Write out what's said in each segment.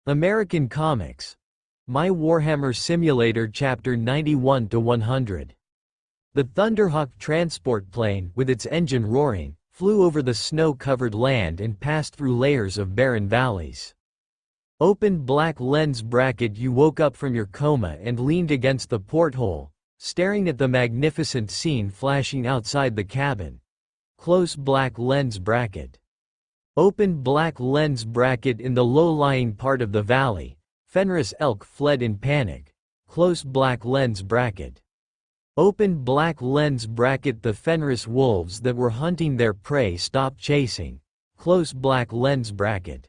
American Comics. My Warhammer Simulator Chapter 91-100. The Thunderhawk transport plane, with its engine roaring, flew over the snow-covered land and passed through layers of barren valleys. Open black lens bracket. You woke up from your coma and leaned against the porthole, staring at the magnificent scene flashing outside the cabin. Close black lens bracket. Open black lens bracket. In the low-lying part of the valley, Fenris elk fled in panic. Close black lens bracket. Open black lens bracket. The Fenris wolves that were hunting their prey stopped chasing. Close black lens bracket.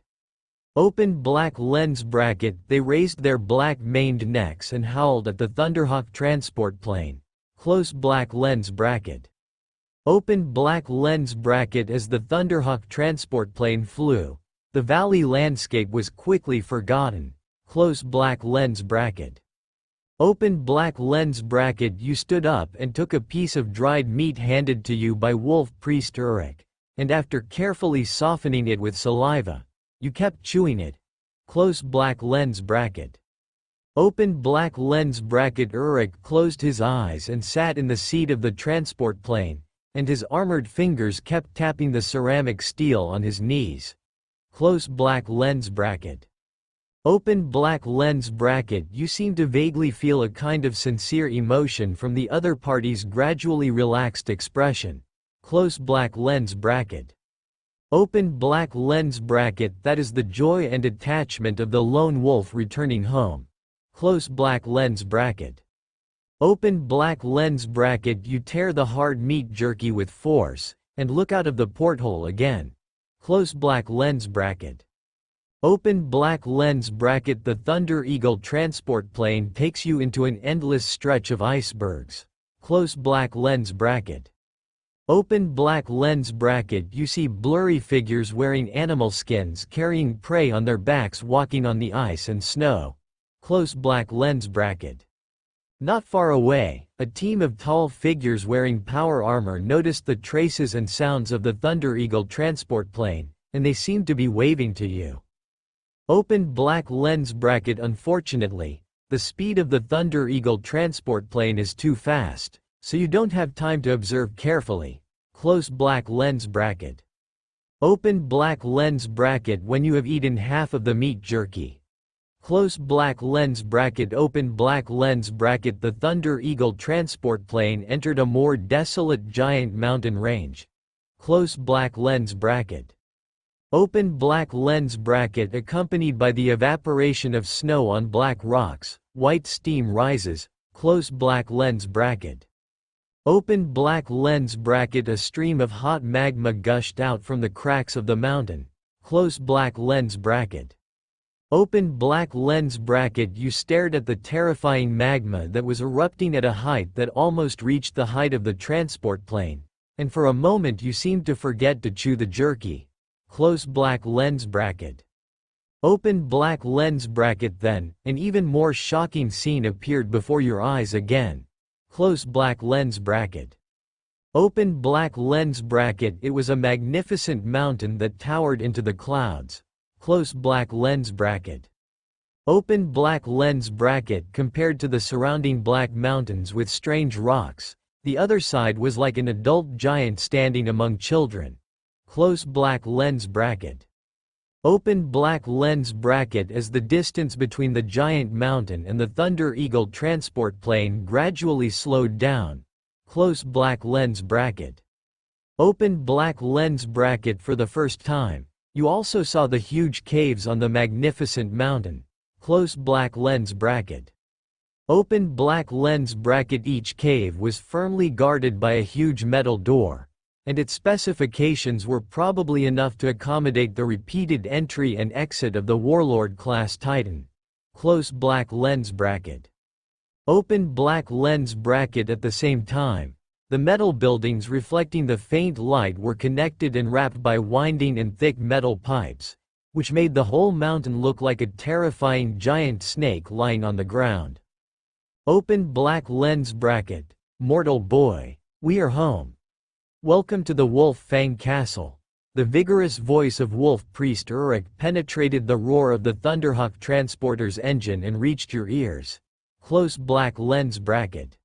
Open black lens bracket. They raised their black-maned necks and howled at the Thunderhawk transport plane. Close black lens bracket. Open black lens bracket. As the Thunderhawk transport plane flew, the valley landscape was quickly forgotten. Close black lens bracket. Open black lens bracket. You stood up and took a piece of dried meat handed to you by wolf priest Uruk, and after carefully softening it with saliva, you kept chewing it. Close black lens bracket. Open black lens bracket. Uruk closed his eyes and sat in the seat of the transport plane, and his armored fingers kept tapping the ceramic steel on his knees. Close black lens bracket. Open black lens bracket. You seem to vaguely feel a kind of sincere emotion from the other party's gradually relaxed expression. Close black lens bracket. Open black lens bracket. That is the joy and attachment of the lone wolf returning home. Close black lens bracket. Open black lens bracket. You tear the hard meat jerky with force, and look out of the porthole again. Close black lens bracket. Open black lens bracket. The Thunder Eagle transport plane takes you into an endless stretch of icebergs. Close black lens bracket. Open black lens bracket. You see blurry figures wearing animal skins carrying prey on their backs walking on the ice and snow. Close black lens bracket. Not far away, a team of tall figures wearing power armor noticed the traces and sounds of the Thunder Eagle transport plane, and they seemed to be waving to you. Open black lens bracket. Unfortunately, the speed of the Thunder Eagle transport plane is too fast, so you don't have time to observe carefully. Close black lens bracket. Open black lens bracket. When you have eaten half of the meat jerky. Close black lens bracket. Open black lens bracket. The Thunder Eagle transport plane entered a more desolate giant mountain range. Close black lens bracket. Open black lens bracket. Accompanied by the evaporation of snow on black rocks, white steam rises. Close black lens bracket. Open black lens bracket. A stream of hot magma gushed out from the cracks of the mountain. Close black lens bracket. Open black lens bracket. You stared at the terrifying magma that was erupting at a height that almost reached the height of the transport plane, and for a moment you seemed to forget to chew the jerky. Close black lens bracket. Open black lens bracket. Then, an even more shocking scene appeared before your eyes again. Close black lens bracket. Open black lens bracket. It was a magnificent mountain that towered into the clouds. Close black lens bracket. Open black lens bracket. Compared to the surrounding black mountains with strange rocks, the other side was like an adult giant standing among children. Close black lens bracket. Open black lens bracket. As the distance between the giant mountain and the Thunder Eagle transport plane gradually slowed down. Close black lens bracket. Open black lens bracket. For the first time, you also saw the huge caves on the magnificent mountain. Close black lens bracket. Open black lens bracket. Each cave was firmly guarded by a huge metal door, and its specifications were probably enough to accommodate the repeated entry and exit of the Warlord-class Titan. Close black lens bracket. Open black lens bracket. At the same time, the metal buildings reflecting the faint light were connected and wrapped by winding and thick metal pipes, which made the whole mountain look like a terrifying giant snake lying on the ground. Open black lens bracket. Mortal boy, we are home. Welcome to the Wolf Fang Castle. The vigorous voice of Wolf Priest Uruk penetrated the roar of the Thunderhawk transporter's engine and reached your ears. Close black lens bracket.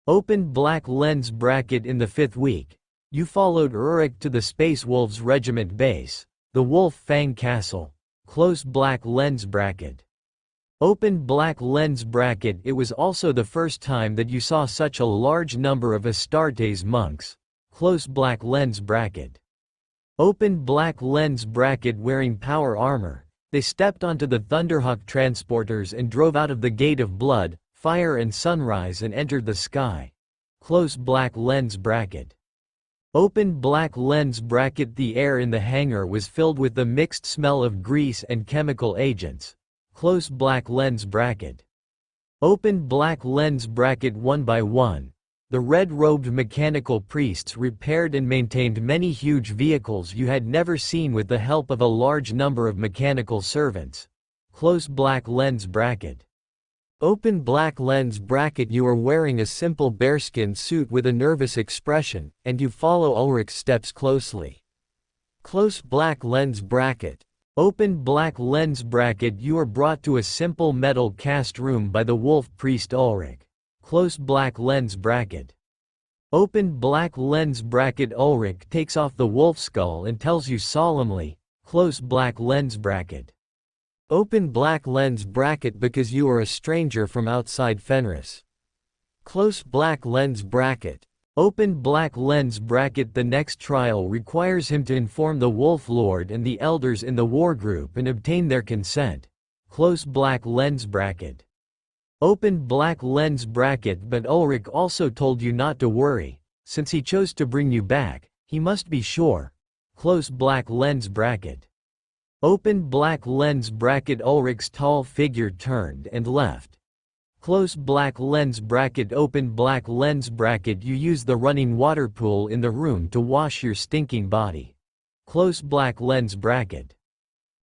Open black lens bracket. In the 5th week, you followed Uruk to the Space Wolves Regiment base, the Wolf Fang Castle. Close black lens bracket. Open black lens bracket. It was also the first time that you saw such a large number of Astartes monks. Close black lens bracket. Open black lens bracket. Wearing power armor, they stepped onto the Thunderhawk transporters and drove out of the Gate of Blood, Fire and Sunrise and entered the sky. Close black lens bracket. Open black lens bracket. The air in the hangar was filled with the mixed smell of grease and chemical agents. Close black lens bracket. Open black lens bracket. One by one, the red-robed mechanical priests repaired and maintained many huge vehicles you had never seen with the help of a large number of mechanical servants. Close black lens bracket. Open black lens bracket. You are wearing a simple bearskin suit with a nervous expression, and you follow Ulrich's steps closely. Close black lens bracket. Open black lens bracket. You are brought to a simple metal cast room by the Wolf Priest Ulrich. Close black lens bracket. Open black lens bracket. Ulrich takes off the wolf skull and tells you solemnly, close black lens bracket. Open black lens bracket because you are a stranger from outside Fenris. Close black lens bracket. Open black lens bracket. The next trial requires him to inform the Wolf Lord and the elders in the war group and obtain their consent. Close black lens bracket. Open black lens bracket. But Ulrich also told you not to worry, since he chose to bring you back, he must be sure. Close black lens bracket. Open black lens bracket. Ulrich's tall figure turned and left. Close black lens bracket. Open black lens bracket. You use the running water pool in the room to wash your stinking body. Close black lens bracket.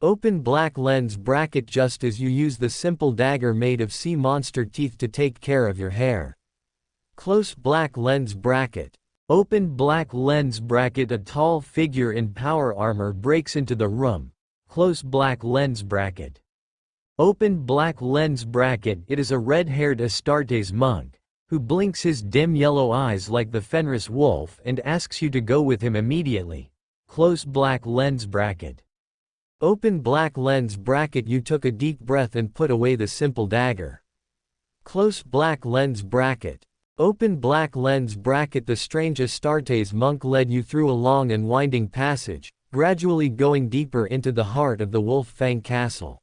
Open black lens bracket. Just as you use the simple dagger made of sea monster teeth to take care of your hair. Close black lens bracket. Open black lens bracket. A tall figure in power armor breaks into the room. Close black lens bracket. Open black lens bracket. It is a red-haired Astartes monk, who blinks his dim yellow eyes like the Fenris wolf and asks you to go with him immediately. Close black lens bracket. Open black lens bracket. You took a deep breath and put away the simple dagger. Close black lens bracket. Open black lens bracket. The strange Astartes monk led you through a long and winding passage, gradually going deeper into the heart of the Wolf Fang Castle.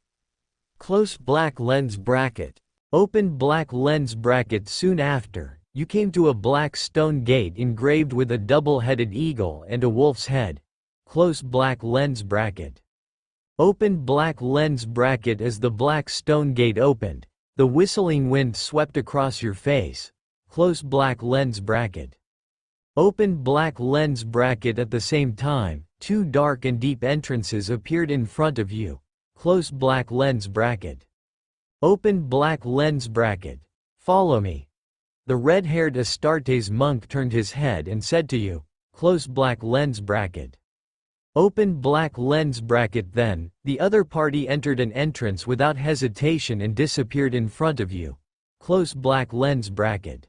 Close black lens bracket. Open black lens bracket. Soon after, you came to a black stone gate engraved with a double-headed eagle and a wolf's head. Close black lens bracket. Open black lens bracket. As the black stone gate opened, the whistling wind swept across your face. Close black lens bracket. Open black lens bracket. At the same time, two dark and deep entrances appeared in front of you. Close black lens bracket. Open black lens bracket. Follow me. The red-haired Astartes monk turned his head and said to you, close black lens bracket. Open black lens bracket. Then, the other party entered an entrance without hesitation and disappeared in front of you. Close black lens bracket.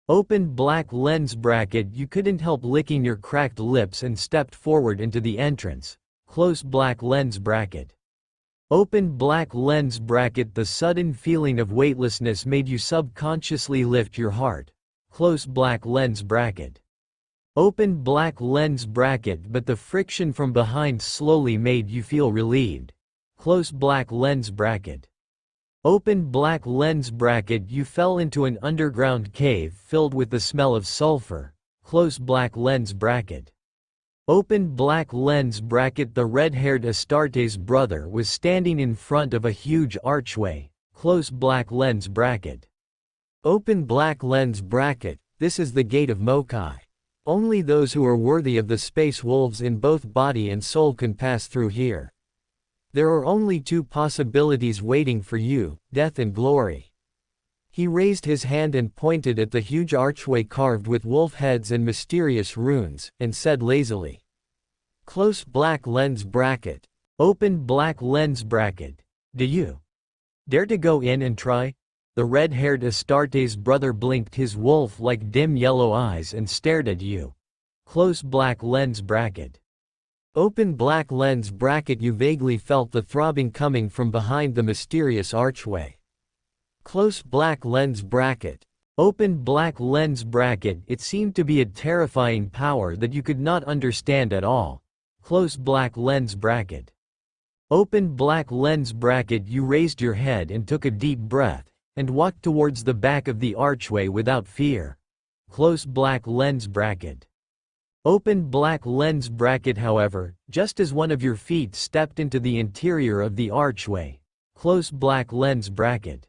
Open black lens bracket. You couldn't help licking your cracked lips and stepped forward into the entrance. Close black lens bracket. Open black lens bracket. The sudden feeling of weightlessness made you subconsciously lift your heart. Close black lens bracket. Open black lens bracket. But the friction from behind slowly made you feel relieved. Close black lens bracket. Open black lens bracket. You fell into an underground cave filled with the smell of sulfur. Close black lens bracket. Open black lens bracket. The red-haired Astartes brother was standing in front of a huge archway. Close black lens bracket. Open black lens bracket. This is the Gate of Mokai. Only those who are worthy of the space wolves in both body and soul can pass through here. There are only two possibilities waiting for you, death and glory. He raised his hand and pointed at the huge archway carved with wolf heads and mysterious runes, and said lazily, Close black lens bracket. Open black lens bracket. Do you dare to go in and try? The red-haired Astartes' brother blinked his wolf-like dim yellow eyes and stared at you. Close black lens bracket. Open black lens bracket. You vaguely felt the throbbing coming from behind the mysterious archway. Close black lens bracket. Open black lens bracket. It seemed to be a terrifying power that you could not understand at all. Close black lens bracket. Open black lens bracket. You raised your head and took a deep breath, and walked towards the back of the archway without fear. Close black lens bracket. Open black lens bracket. However, just as one of your feet stepped into the interior of the archway. Close black lens bracket.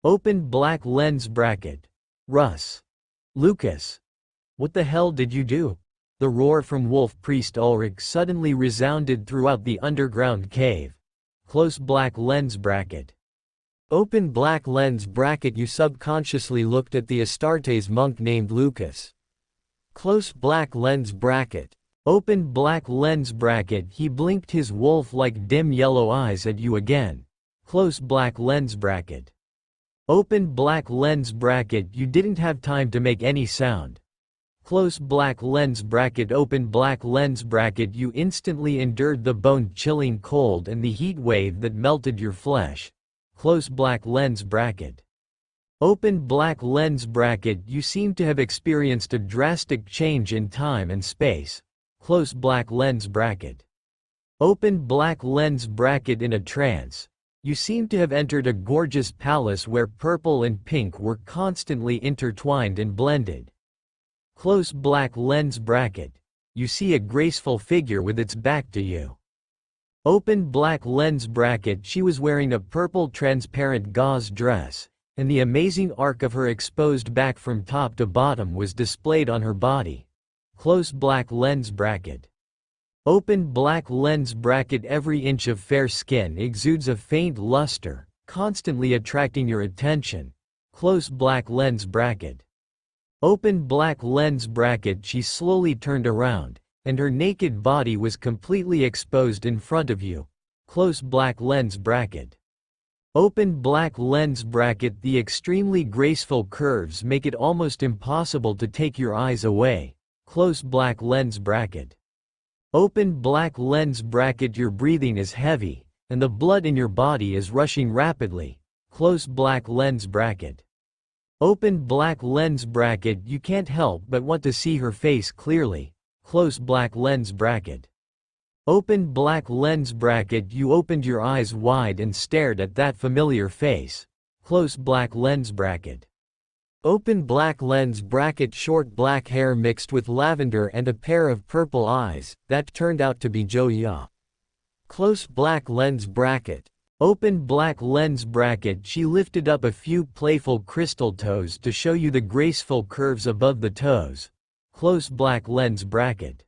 Open black lens bracket. Russ. Lucas. What the hell did you do? The roar from Wolf Priest Ulrich suddenly resounded throughout the underground cave. Close black lens bracket. Open black lens bracket. You subconsciously looked at the Astartes monk named Lucas. Close black lens bracket. Open black lens bracket. He blinked his wolf-like dim yellow eyes at you again. Close black lens bracket. Open black lens bracket. You didn't have time to make any sound. Close black lens bracket. Open black lens bracket. You instantly endured the bone-chilling cold and the heat wave that melted your flesh. Close black lens bracket. Open black lens bracket. You seem to have experienced a drastic change in time and space. Close black lens bracket. Open black lens bracket. In a trance. You seem to have entered a gorgeous palace where purple and pink were constantly intertwined and blended. Close black lens bracket. You see a graceful figure with its back to you. Open black lens bracket. She was wearing a purple transparent gauze dress, and the amazing arc of her exposed back from top to bottom was displayed on her body. Close black lens bracket. Open black lens bracket. Every inch of fair skin exudes a faint luster, constantly attracting your attention. Close black lens bracket. Open black lens bracket. She slowly turned around, and her naked body was completely exposed in front of you. Close black lens bracket. Open black lens bracket. The extremely graceful curves make it almost impossible to take your eyes away. Close black lens bracket. Open black lens bracket. Your breathing is heavy, and the blood in your body is rushing rapidly. Close black lens bracket. Open black lens bracket. You can't help but want to see her face clearly. Close black lens bracket. Open black lens bracket. You opened your eyes wide and stared at that familiar face. Close black lens bracket. Open black lens bracket. Short black hair mixed with lavender and a pair of purple eyes, that turned out to be Joya. Close black lens bracket. Open black lens bracket. She lifted up a few playful crystal toes to show you the graceful curves above the toes. Close black lens bracket.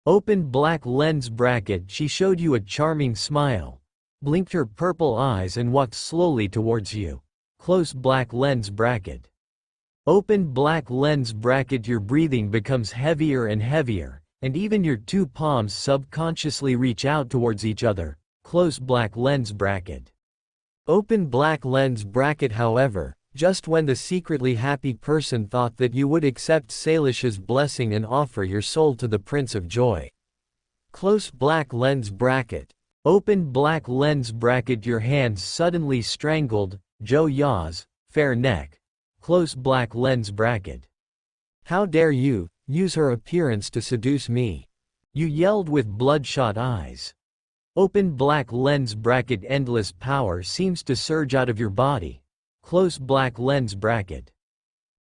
Open black lens bracket. She showed you a charming smile, blinked her purple eyes and walked slowly towards you. Close black lens bracket. Open black lens bracket. Your breathing becomes heavier and heavier, and even your two palms subconsciously reach out towards each other. Close black lens bracket. Open black lens bracket. However, just when the secretly happy person thought that you would accept Salish's blessing and offer your soul to the Prince of Joy. Close black lens bracket. Open black lens bracket. Your hands suddenly strangled Joya's fair neck. Close black lens bracket. How dare you use her appearance to seduce me? You yelled with bloodshot eyes. Open black lens bracket. Endless power seems to surge out of your body. Close black lens bracket.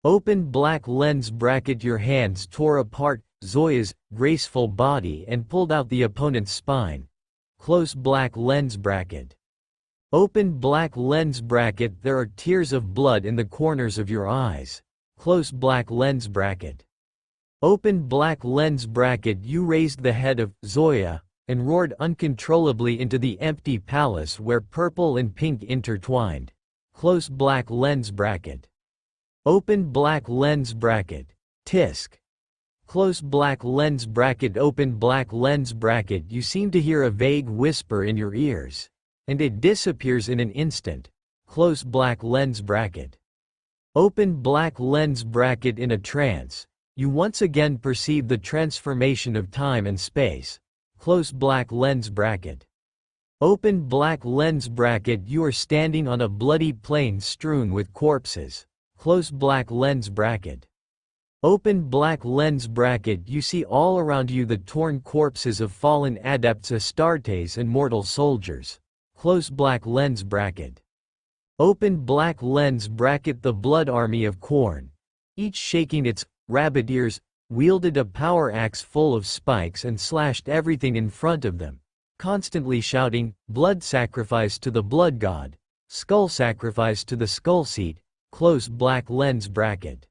Open black lens bracket. Your hands tore apart Zoya's graceful body and pulled out the opponent's spine. Close black lens bracket. Open black lens bracket. There are tears of blood in the corners of your eyes. Close black lens bracket. Open black lens bracket. You raised the head of Zoya and roared uncontrollably into the empty palace where purple and pink intertwined. Close black lens bracket. Open black lens bracket. Tisk. Close black lens bracket. Open black lens bracket. You seem to hear a vague whisper in your ears, and it disappears in an instant. Close black lens bracket. Open black lens bracket. In a trance, you once again perceive the transformation of time and space. Close black lens bracket. Open black lens bracket. You are standing on a bloody plain strewn with corpses. Close black lens bracket. Open black lens bracket. You see all around you the torn corpses of fallen adepts, Astartes, and mortal soldiers. Close black lens bracket. Open black lens bracket. The blood army of Khorne, each shaking its rabbit ears, wielded a power axe full of spikes and slashed everything in front of them, constantly shouting, "Blood sacrifice to the blood god, skull sacrifice to the skull seat." Close black lens bracket.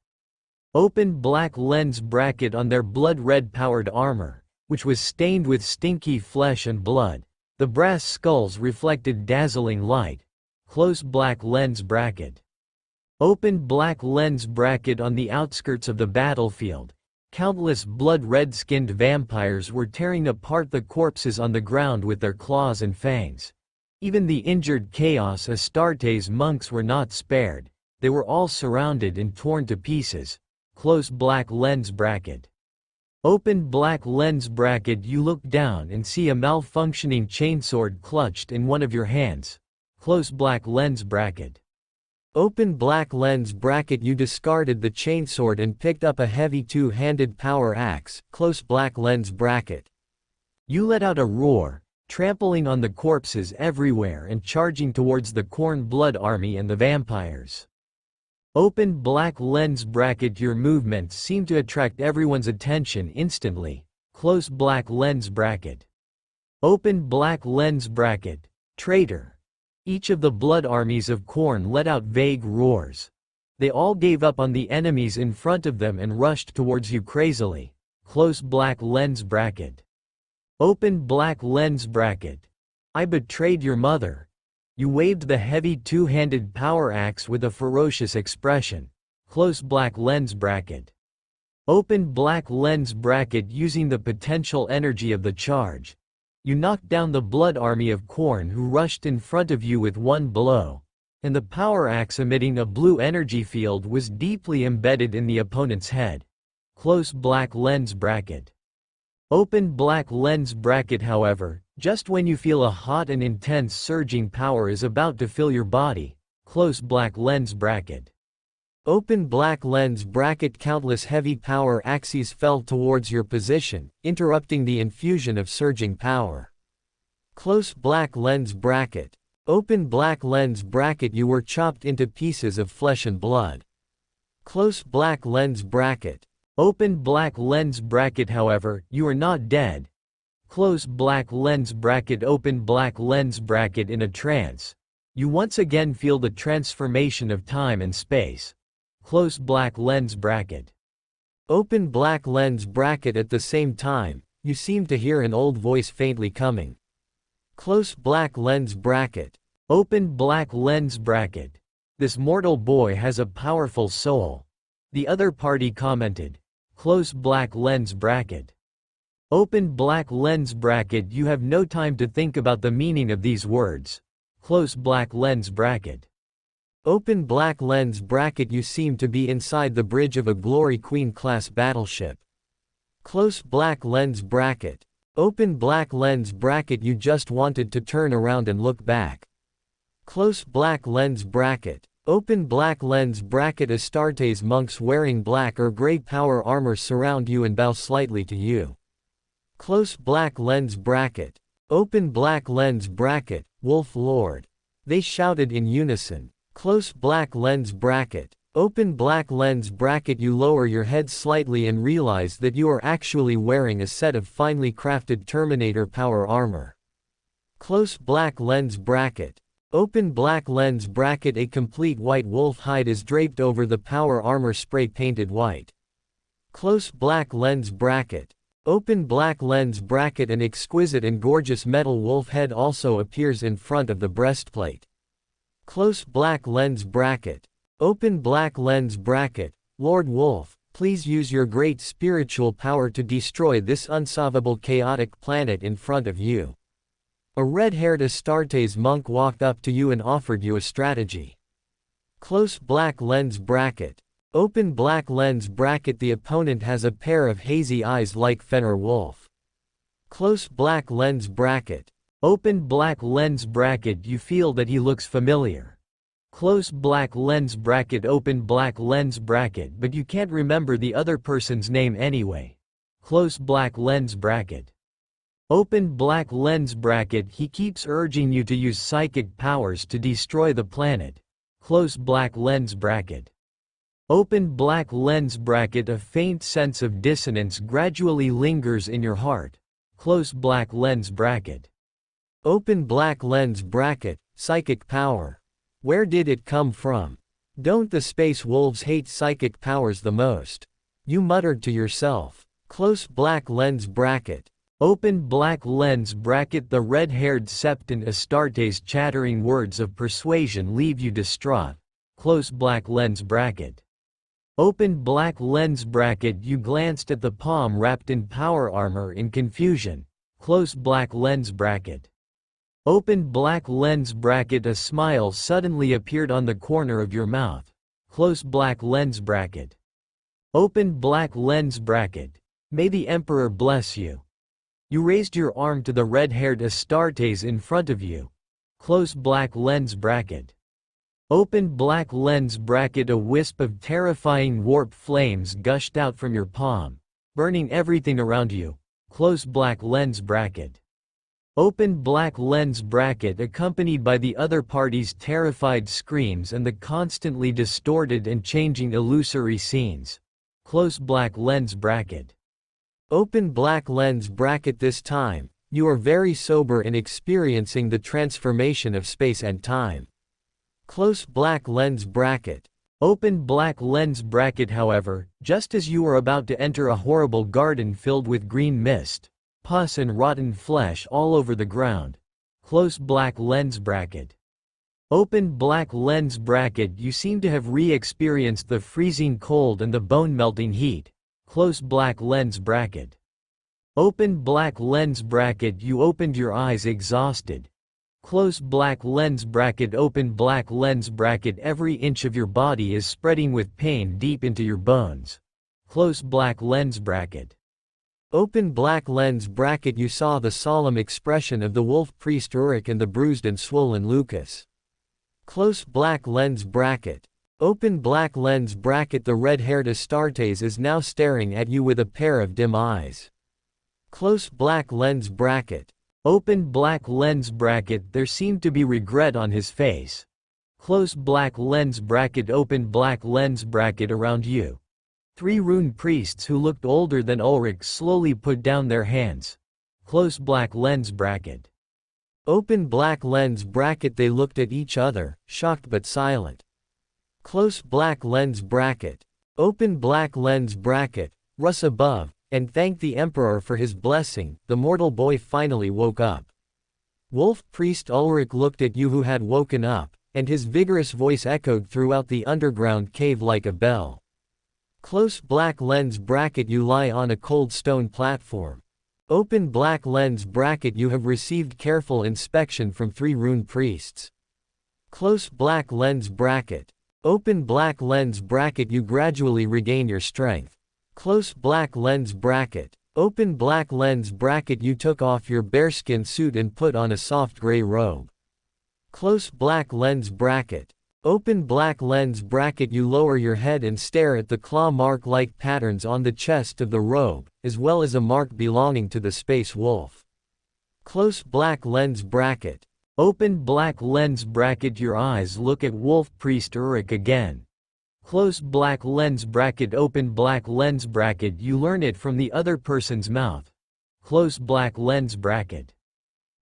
Open black lens bracket. On their blood-red powered armor, which was stained with stinky flesh and blood, the brass skulls reflected dazzling light. Close black lens bracket. Open black lens bracket. On the outskirts of the battlefield, countless blood-red skinned vampires were tearing apart the corpses on the ground with their claws and fangs. Even the injured Chaos Astartes monks were not spared. They were all surrounded and torn to pieces. Close black lens bracket. Open black lens bracket. You look down and see a malfunctioning chainsword clutched in one of your hands. Close black lens bracket. Open black lens bracket. You discarded the chainsword and picked up a heavy two-handed power axe. Close black lens bracket. You let out a roar, trampling on the corpses everywhere and charging towards the Khorne blood army and the vampires. Open black lens bracket. Your movements seem to attract everyone's attention instantly. Close black lens bracket. Open black lens bracket. Traitor. Each of the blood armies of Khorne let out vague roars. They all gave up on the enemies in front of them and rushed towards you crazily. Close black lens bracket. Open black lens bracket. I betrayed your mother. You waved the heavy two-handed power axe with a ferocious expression. Close black lens bracket. Open black lens bracket. Using the potential energy of the charge, you knocked down the blood army of Khorne who rushed in front of you with one blow, and the power axe emitting a blue energy field was deeply embedded in the opponent's head. Close black lens bracket. Open black lens bracket. However, just when you feel a hot and intense surging power is about to fill your body, close black lens bracket. Open black lens bracket. Countless heavy power axes fell towards your position, interrupting the infusion of surging power. Close black lens bracket. Open black lens bracket. You were chopped into pieces of flesh and blood. Close black lens bracket. Open black lens bracket. However, you are not dead. Close black lens bracket. Open black lens bracket. In a trance, you once again feel the transformation of time and space. Close black lens bracket. Open black lens bracket. At the same time, you seem to hear an old voice faintly coming. Close black lens bracket. Open black lens bracket. This mortal boy has a powerful soul, the other party commented. Close black lens bracket. Open black lens bracket. You have no time to think about the meaning of these words. Close black lens bracket. Open black lens bracket. You seem to be inside the bridge of a Glory Queen class battleship. Close black lens bracket. Open black lens bracket. You just wanted to turn around and look back. Close black lens bracket. Open black lens bracket. Astartes monks wearing black or gray power armor surround you and bow slightly to you. Close black lens bracket. Open black lens bracket. Wolf Lord. They shouted in unison. Close black lens bracket. Open black lens bracket. You lower your head slightly and realize that you are actually wearing a set of finely crafted Terminator power armor. Close black lens bracket. Open black lens bracket. A complete white wolf hide is draped over the power armor, spray painted white. Close black lens bracket. Open black lens bracket. An exquisite and gorgeous metal wolf head also appears in front of the breastplate. Close black lens bracket. Open black lens bracket. Lord Wolf, Please use your great spiritual power to destroy this unsolvable chaotic planet in front of you. A red-haired Astartes monk walked up to you and offered you a strategy. Close black lens bracket. Open black lens bracket. The opponent has a pair of hazy eyes like Fenrir Wolf. Close black lens bracket. Open black lens bracket. You feel that he looks familiar. Close black lens bracket. Open black lens bracket, but you can't remember the other person's name anyway. Close black lens bracket. Open black lens bracket. He keeps urging you to use psychic powers to destroy the planet. Close black lens bracket. Open black lens bracket. A faint sense of dissonance gradually lingers in your heart. Close black lens bracket. Open black lens bracket. Psychic power. Where did it come from? Don't the space wolves hate psychic powers the most? You muttered to yourself. Close black lens bracket. Open black lens bracket. The red-haired Septon Astartes' chattering words of persuasion leave you distraught. Close black lens bracket. Open black lens bracket. You glanced at the palm wrapped in power armor in confusion. Close black lens bracket. Open black lens bracket. A smile suddenly appeared on the corner of your mouth. Close black lens bracket. Open black lens bracket. May the Emperor bless you. You raised your arm to the red-haired Astartes in front of you. Close black lens bracket. Open black lens bracket. A wisp of terrifying warp flames gushed out from your palm, burning everything around you. Close black lens bracket. Open black lens bracket. Accompanied by the other party's terrified screams and the constantly distorted and changing illusory scenes. Close black lens bracket. Open black lens bracket. This time, you are very sober in experiencing the transformation of space and time. Close black lens bracket. Open black lens bracket. However, just as you are about to enter a horrible garden filled with green mist, pus and rotten flesh all over the ground. Close black lens bracket. Open black lens bracket. You seem to have re-experienced the freezing cold and the bone-melting heat. Close black lens bracket. Open black lens bracket. You opened your eyes exhausted. Close black lens bracket. Open black lens bracket. Every inch of your body is spreading with pain deep into your bones. Close black lens bracket. Open black lens bracket. You saw the solemn expression of the wolf priest Uruk and the bruised and swollen Lucas. Close black lens bracket. Open black lens bracket. The red-haired Astartes is now staring at you with a pair of dim eyes. Close black lens bracket. Open black lens bracket. There seemed to be regret on his face. Close black lens bracket. Open black lens bracket. Around you, 3 rune priests who looked older than Ulrich slowly put down their hands. Close black lens bracket. Open black lens bracket. They looked at each other, shocked but silent. Close black lens bracket. Open black lens bracket. Russ above, and thanked the Emperor for his blessing. The mortal boy finally woke up. Wolf priest Ulrich looked at you who had woken up, and his vigorous voice echoed throughout the underground cave like a bell. Close black lens bracket. You lie on a cold stone platform. Open black lens bracket. You have received careful inspection from 3 rune priests. Close black lens bracket. Open black lens bracket. You gradually regain your strength. Close black lens bracket. Open black lens bracket. You took off your bearskin suit and put on a soft gray robe. Close black lens bracket. Open black lens bracket. You lower your head and stare at the claw mark-like patterns on the chest of the robe, as well as a mark belonging to the space wolf. Close black lens bracket. Open black lens bracket. Your eyes look at wolf priest Uruk again. Close black lens bracket. Open black lens bracket. You learn it from the other person's mouth. Close black lens bracket.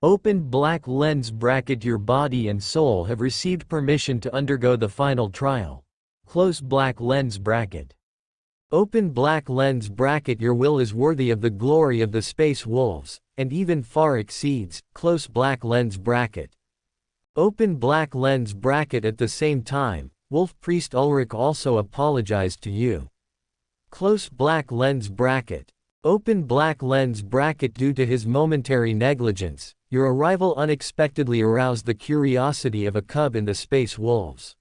Open black lens bracket. Your body and soul have received permission to undergo the final trial. Close black lens bracket. Open black lens bracket. Your will is worthy of the glory of the space wolves, and even far exceeds. Close black lens bracket. Open black lens bracket. At the same time, wolf priest Ulrich also apologized to you. Close black lens bracket. Open black lens bracket. Due to his momentary negligence, your arrival unexpectedly aroused the curiosity of a cub in the Space Wolves.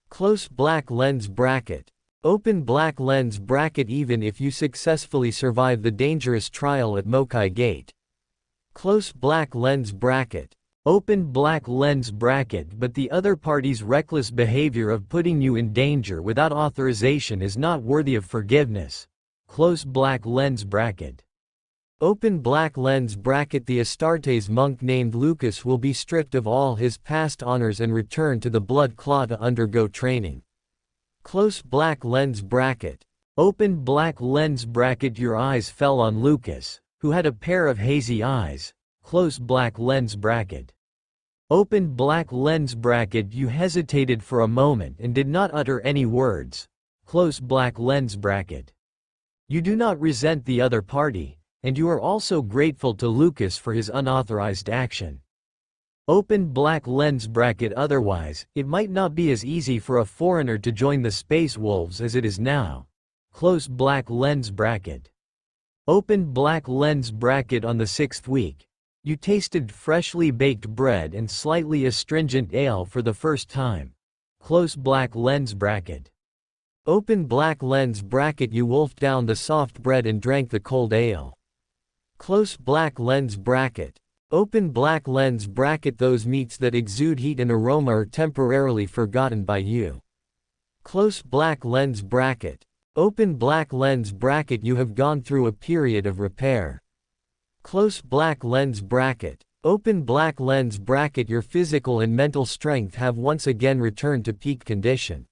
Close black lens bracket. Open black lens bracket. Even if you successfully survive the dangerous trial at Mokai Gate. Close black lens bracket. Open black lens bracket. But the other party's reckless behavior of putting you in danger without authorization is not worthy of forgiveness. Close black lens bracket. Open black lens bracket. The Astartes monk named Lucas will be stripped of all his past honors and return to the Blood Claw to undergo training. Close black lens bracket. Open black lens bracket. Your eyes fell on Lucas, who had a pair of hazy eyes. Close black lens bracket. Open black lens bracket. You hesitated for a moment and did not utter any words. Close black lens bracket. You do not resent the other party, and you are also grateful to Lucas for his unauthorized action. Open black lens bracket. Otherwise, it might not be as easy for a foreigner to join the Space Wolves as it is now. Close black lens bracket. Open black lens bracket. On the 6th week, you tasted freshly baked bread and slightly astringent ale for the first time. Close black lens bracket. Open black lens bracket. You wolfed down the soft bread and drank the cold ale. Close black lens bracket. Open black lens bracket. Those meats that exude heat and aroma are temporarily forgotten by you. Close black lens bracket. Open black lens bracket. You have gone through a period of repair. Close black lens bracket. Open black lens bracket. Your physical and mental strength have once again returned to peak condition.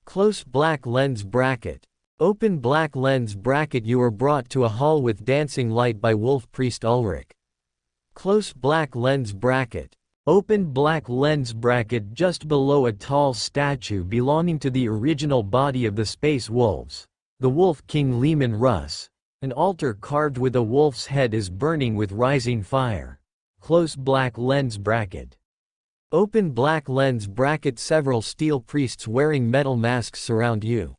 Close black lens bracket. Open black lens bracket. You are brought to a hall with dancing light by Wolf Priest Ulrich. Close black lens bracket. Open black lens bracket. Just below a tall statue belonging to the original body of the Space Wolves, the Wolf King Lehman Russ, an altar carved with a wolf's head is burning with rising fire. Close black lens bracket. Open black lens bracket. Several steel priests wearing metal masks surround you.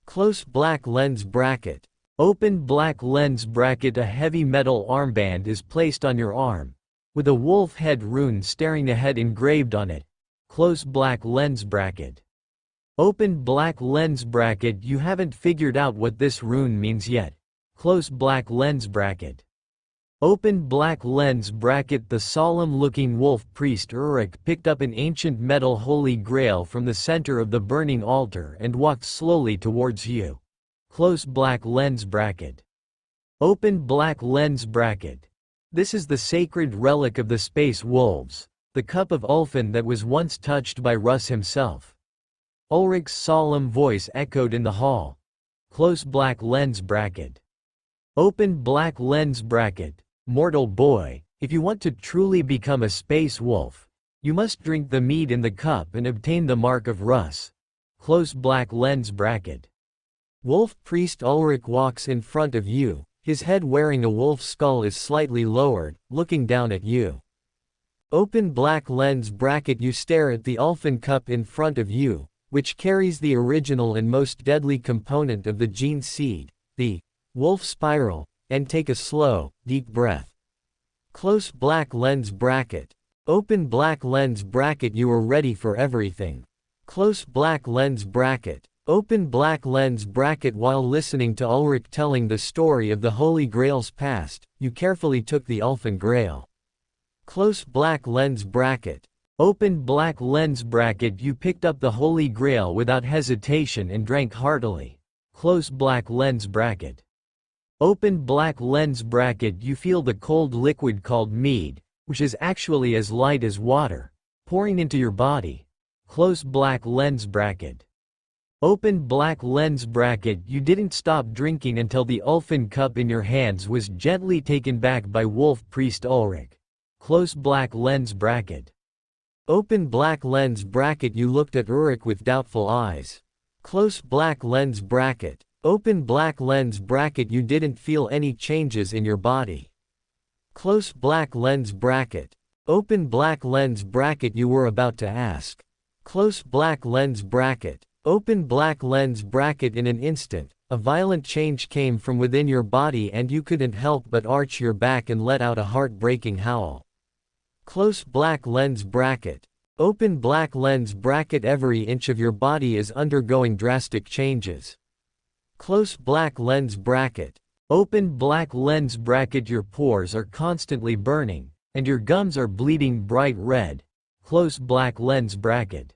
Close black lens bracket. Open black lens bracket. A heavy metal armband is placed on your arm, with a wolf head rune staring ahead engraved on it. Close black lens bracket. Open black lens bracket. You haven't figured out what this rune means yet. Close black lens bracket. Open black lens bracket. The solemn-looking wolf priest Ulrich picked up an ancient metal holy grail from the center of the burning altar and walked slowly towards you. Close black lens bracket. Open black lens bracket. This is the sacred relic of the Space Wolves, the cup of Ulfin that was once touched by Russ himself. Ulrich's solemn voice echoed in the hall. Close black lens bracket. Open black lens bracket. Mortal boy, if you want to truly become a Space Wolf, you must drink the mead in the cup and obtain the mark of Russ. Close black lens bracket. Wolf Priest Ulrich walks in front of you, his head wearing a wolf's skull is slightly lowered, looking down at you. Open black lens bracket. You stare at the Ulfin cup in front of you, which carries the original and most deadly component of the gene seed, the wolf spiral, and take a slow, deep breath. Close black lens bracket. Open black lens bracket. You are ready for everything. Close black lens bracket. Open black lens bracket. While listening to Ulrich telling the story of the Holy Grail's past, you carefully took the Ulfin Grail. Close black lens bracket. Open black lens bracket. You picked up the Holy Grail without hesitation and drank heartily. Close black lens bracket. Open black lens bracket. You feel the cold liquid called mead, which is actually as light as water, pouring into your body. Close black lens bracket. Open black lens bracket. You didn't stop drinking until the Ulfin cup in your hands was gently taken back by Wolf Priest Ulrich. Close black lens bracket. Open black lens bracket. You looked at Ulrich with doubtful eyes. Close black lens bracket. Open black lens bracket. You didn't feel any changes in your body. Close black lens bracket. Open black lens bracket. You were about to ask. Close black lens bracket. Open black lens bracket. In an instant, a violent change came from within your body and you couldn't help but arch your back and let out a heart-breaking howl. Close black lens bracket. Open black lens bracket. Every inch of your body is undergoing drastic changes. Close black lens bracket. Open black lens bracket. Your pores are constantly burning, and your gums are bleeding bright red. Close black lens bracket.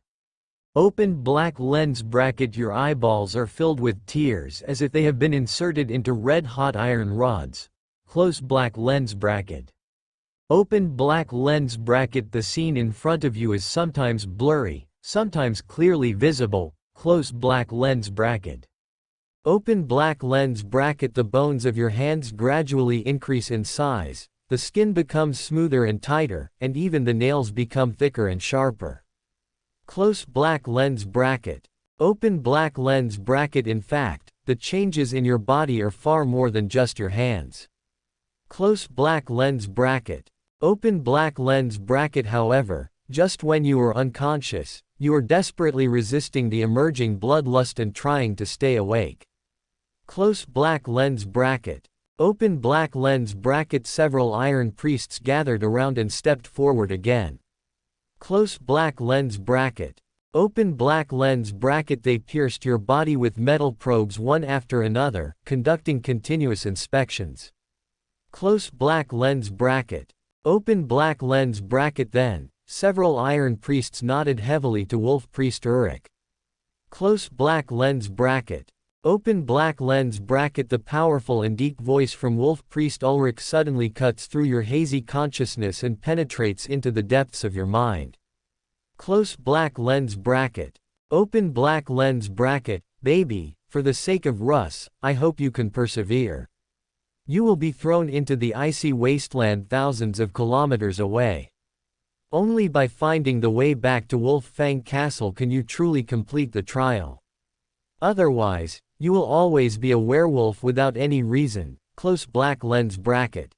Open black lens bracket. Your eyeballs are filled with tears as if they have been inserted into red-hot iron rods. Close black lens bracket. Open black lens bracket. The scene in front of you is sometimes blurry, sometimes clearly visible. Close black lens bracket. Open black lens bracket. The bones of your hands gradually increase in size, the skin becomes smoother and tighter, and even the nails become thicker and sharper. Close black lens bracket. Open black lens bracket. In fact, the changes in your body are far more than just your hands. Close black lens bracket. Open black lens bracket. However, just when you are unconscious, you are desperately resisting the emerging bloodlust and trying to stay awake. Close black lens bracket. Open black lens bracket. Several iron priests gathered around and stepped forward again. Close black lens bracket. Open black lens bracket. They pierced your body with metal probes one after another, conducting continuous inspections. Close black lens bracket. Open black lens bracket. Then, several iron priests nodded heavily to Wolf Priest Uruk. Close black lens bracket. Open black lens bracket. The powerful and deep voice from Wolf Priest Ulrich suddenly cuts through your hazy consciousness and penetrates into the depths of your mind. Close black lens bracket. Open black lens bracket. Baby, for the sake of Russ, I hope you can persevere. You will be thrown into the icy wasteland thousands of kilometers away. Only by finding the way back to Wolf Fang Castle can you truly complete the trial. Otherwise, you will always be a werewolf without any reason. Close black lens bracket.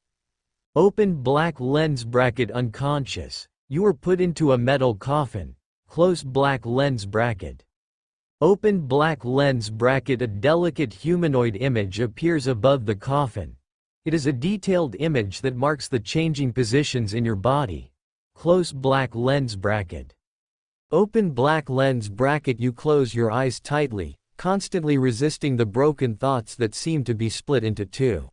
Open black lens bracket. Unconscious, you were put into a metal coffin. Close black lens bracket. Open black lens bracket. A delicate humanoid image appears above the coffin. It is a detailed image that marks the changing positions in your body. Close black lens bracket. Open black lens bracket. You close your eyes tightly, constantly resisting the broken thoughts that seem to be split into two.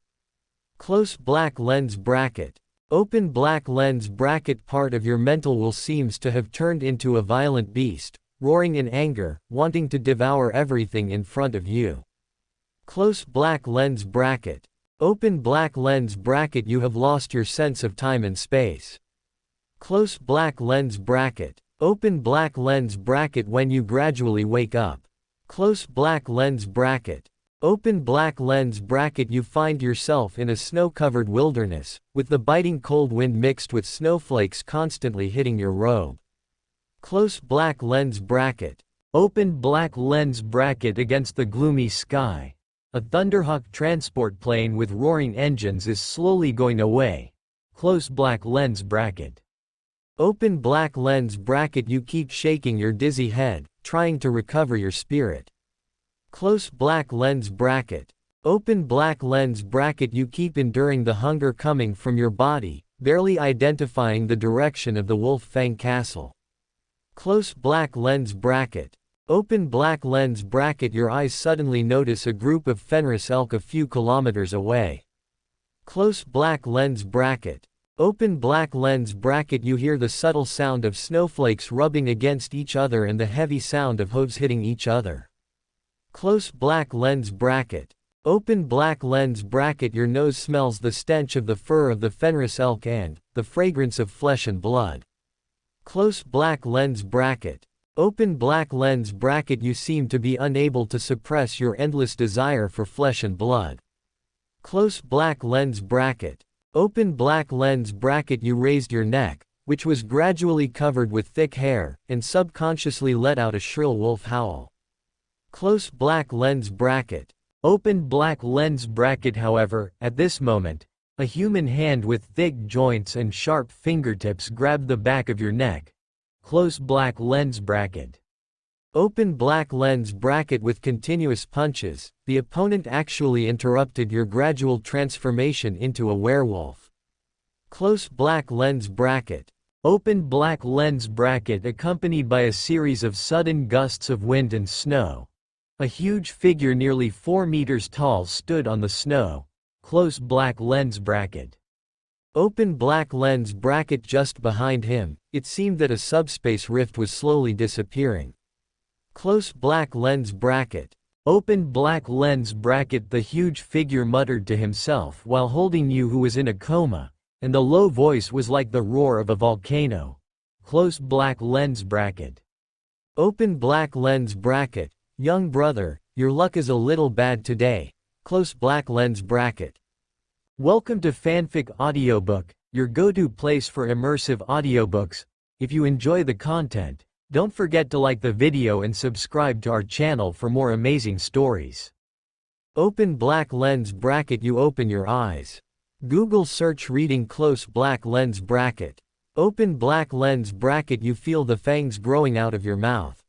Close black lens bracket. Open black lens bracket. Part of your mental will seems to have turned into a violent beast, roaring in anger, wanting to devour everything in front of you. Close black lens bracket. Open black lens bracket. You have lost your sense of time and space. Close black lens bracket. Open black lens bracket. When you gradually wake up. Close black lens bracket. Open black lens bracket. You find yourself in a snow-covered wilderness, with the biting cold wind mixed with snowflakes constantly hitting your robe. Close black lens bracket. Open black lens bracket. Against the gloomy sky, a Thunderhawk transport plane with roaring engines is slowly going away. Close black lens bracket. Open black lens bracket. You keep shaking your dizzy head, trying to recover your spirit. Close black lens bracket. Open black lens bracket. You keep enduring the hunger coming from your body, barely identifying the direction of the Wolf Fang Castle. Close black lens bracket. Open black lens bracket. Your eyes suddenly notice a group of Fenris elk a few kilometers away. Close black lens bracket. Open black lens bracket. You hear the subtle sound of snowflakes rubbing against each other and the heavy sound of hooves hitting each other. Close black lens bracket. Open black lens bracket. Your nose smells the stench of the fur of the Fenris elk and the fragrance of flesh and blood. Close black lens bracket. Open black lens bracket. You seem to be unable to suppress your endless desire for flesh and blood. Close black lens bracket. Open black lens bracket. You raised your neck, which was gradually covered with thick hair, and subconsciously let out a shrill wolf howl. Close black lens bracket. Open black lens bracket. However, at this moment, a human hand with thick joints and sharp fingertips grabbed the back of your neck. Close black lens bracket. Open black lens bracket with continuous punches, the opponent actually interrupted your gradual transformation into a werewolf. Close black lens bracket. Open black lens bracket accompanied by a series of sudden gusts of wind and snow. A huge figure nearly 4 meters tall stood on the snow. Close black lens bracket. Open black lens bracket just behind him, it seemed that a subspace rift was slowly disappearing. Close black lens bracket. Open black lens bracket. The huge figure muttered to himself while holding you who was in a coma, and the low voice was like the roar of a volcano. Close black lens bracket. Open black lens bracket. Young brother, your luck is a little bad today. Close black lens bracket. Welcome to Fanfic Audiobook, your go-to place for immersive audiobooks. If you enjoy the content, don't forget to like the video and subscribe to our channel for more amazing stories. Open black lens bracket. You open your eyes. Google search reading close black lens bracket. Open black lens bracket. You feel the fangs growing out of your mouth.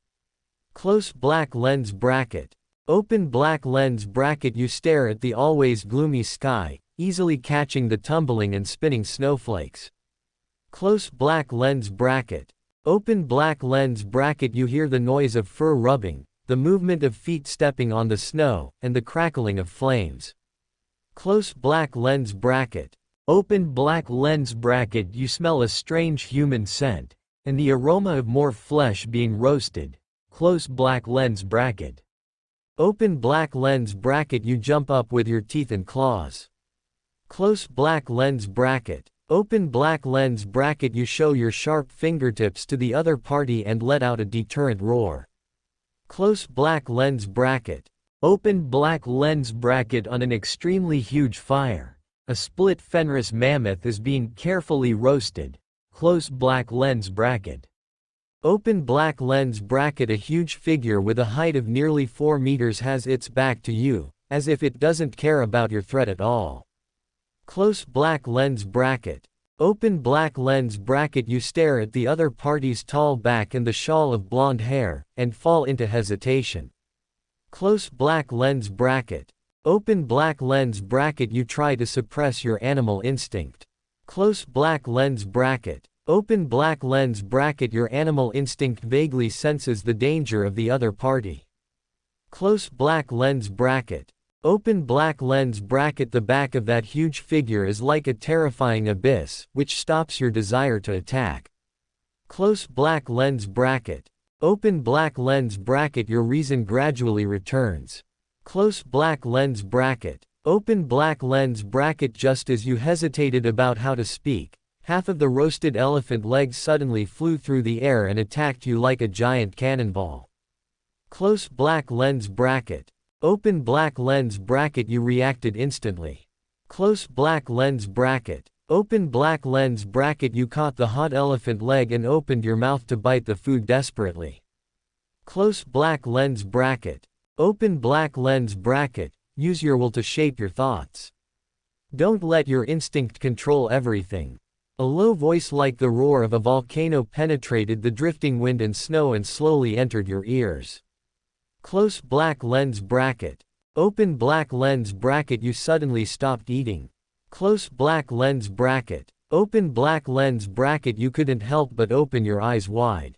Close black lens bracket. Open black lens bracket. You stare at the always gloomy sky, easily catching the tumbling and spinning snowflakes. Close black lens bracket. Open black lens bracket. You hear the noise of fur rubbing, the movement of feet stepping on the snow, and the crackling of flames. Close black lens bracket. Open black lens bracket. You smell a strange human scent, and the aroma of more flesh being roasted. Close black lens bracket. Open black lens bracket. You jump up with your teeth and claws. Close black lens bracket. Open black lens bracket. You show your sharp fingertips to the other party and let out a deterrent roar. Close black lens bracket. Open black lens bracket. On an extremely huge fire, a split Fenris mammoth is being carefully roasted. Close black lens bracket. Open black lens bracket. A huge figure with a height of nearly 4 meters has its back to you, as if it doesn't care about your threat at all. Close black lens bracket. Open black lens bracket. You stare at the other party's tall back and the shawl of blonde hair, and fall into hesitation. Close black lens bracket. Open black lens bracket. You try to suppress your animal instinct. Close black lens bracket. Open black lens bracket. Your animal instinct vaguely senses the danger of the other party. Close black lens bracket. Open black lens bracket. The back of that huge figure is like a terrifying abyss, which stops your desire to attack. Close black lens bracket. Open black lens bracket. Your reason gradually returns. Close black lens bracket. Open black lens bracket. Just as you hesitated about how to speak, half of the roasted elephant legs suddenly flew through the air and attacked you like a giant cannonball. Close black lens bracket. Open black lens bracket. You reacted instantly. Close black lens bracket. Open black lens bracket. You caught the hot elephant leg and opened your mouth to bite the food desperately. Close black lens bracket. Open black lens bracket. Use your will to shape your thoughts. Don't let your instinct control everything. A low voice like the roar of a volcano penetrated the drifting wind and snow and slowly entered your ears. Close black lens bracket. Open black lens bracket. You suddenly stopped eating. Close black lens bracket. Open black lens bracket. You couldn't help but open your eyes wide.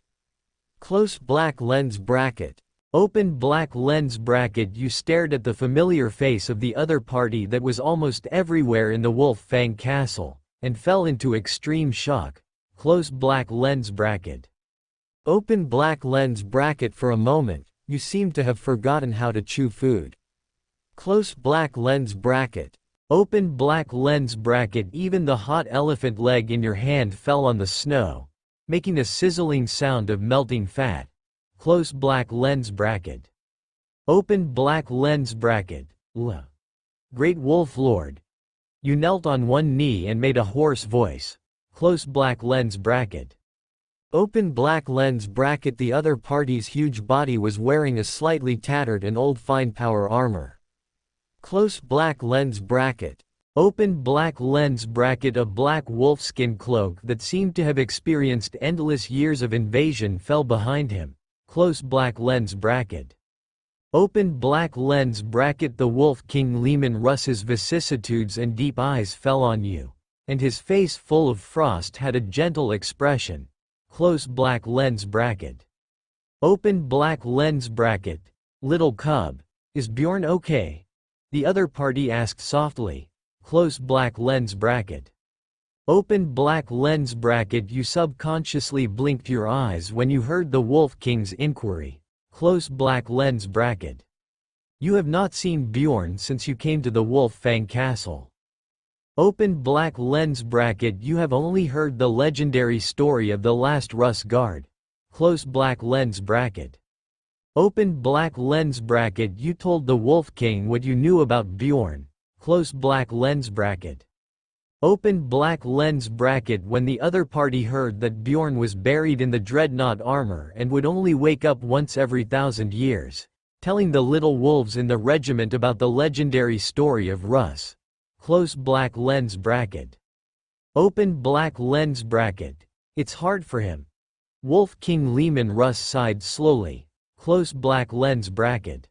Close black lens bracket. Open black lens bracket. You stared at the familiar face of the other party that was almost everywhere in the Wolf Fang Castle, and fell into extreme shock. Close black lens bracket. Open black lens bracket. For a moment, you seem to have forgotten how to chew food. Close black lens bracket. Open black lens bracket. Even the hot elephant leg in your hand fell on the snow, making a sizzling sound of melting fat. Close black lens bracket. Open black lens bracket. Great Wolf Lord. You knelt on one knee and made a hoarse voice. Close black lens bracket. Open black lens bracket. The other party's huge body was wearing a slightly tattered and old fine power armor. Close black lens bracket. Open black lens bracket. A black wolfskin cloak that seemed to have experienced endless years of invasion fell behind him. close black lens bracket. Open black lens bracket. The Wolf King Leman Russ's vicissitudes and deep eyes fell on you, and his face full of frost had a gentle expression, close black lens bracket. Open black lens bracket. Little cub, is Bjorn okay? The other party asked softly, close black lens bracket. Open black lens bracket. You subconsciously blinked your eyes when you heard the Wolf King's inquiry, close black lens bracket. You have not seen Bjorn since you came to the Wolf Fang Castle. Open black lens bracket. You have only heard the legendary story of the last Russ guard, close black lens bracket. Open black lens bracket. You told the Wolf King what you knew about Bjorn, close black lens bracket. Open black lens bracket. When the other party heard that Bjorn was buried in the dreadnought armor and would only wake up once every 1,000 years, telling the little wolves in the regiment about the legendary story of Russ, close black lens bracket. Open black lens bracket. It's hard for him. Wolf King Leman Russ sighed slowly, close black lens bracket.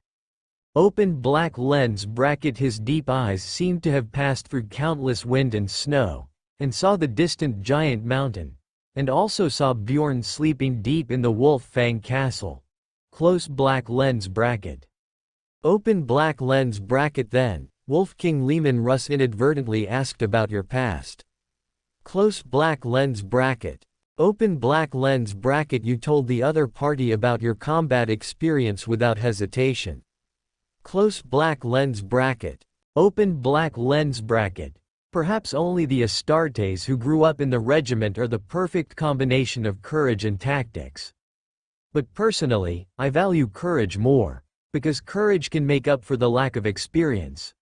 Open black lens bracket. His deep eyes seemed to have passed through countless wind and snow, and saw the distant giant mountain, and also saw Bjorn sleeping deep in the Wolf Fang Castle, close black lens bracket. Open black lens bracket. Then, Wolf King Leman Russ inadvertently asked about your past, close black lens bracket. Open black lens bracket. You told the other party about your combat experience without hesitation, close black lens bracket. Open black lens bracket. Perhaps only the Astartes who grew up in the regiment are the perfect combination of courage and tactics. But personally, I value courage more, because courage can make up for the lack of experience.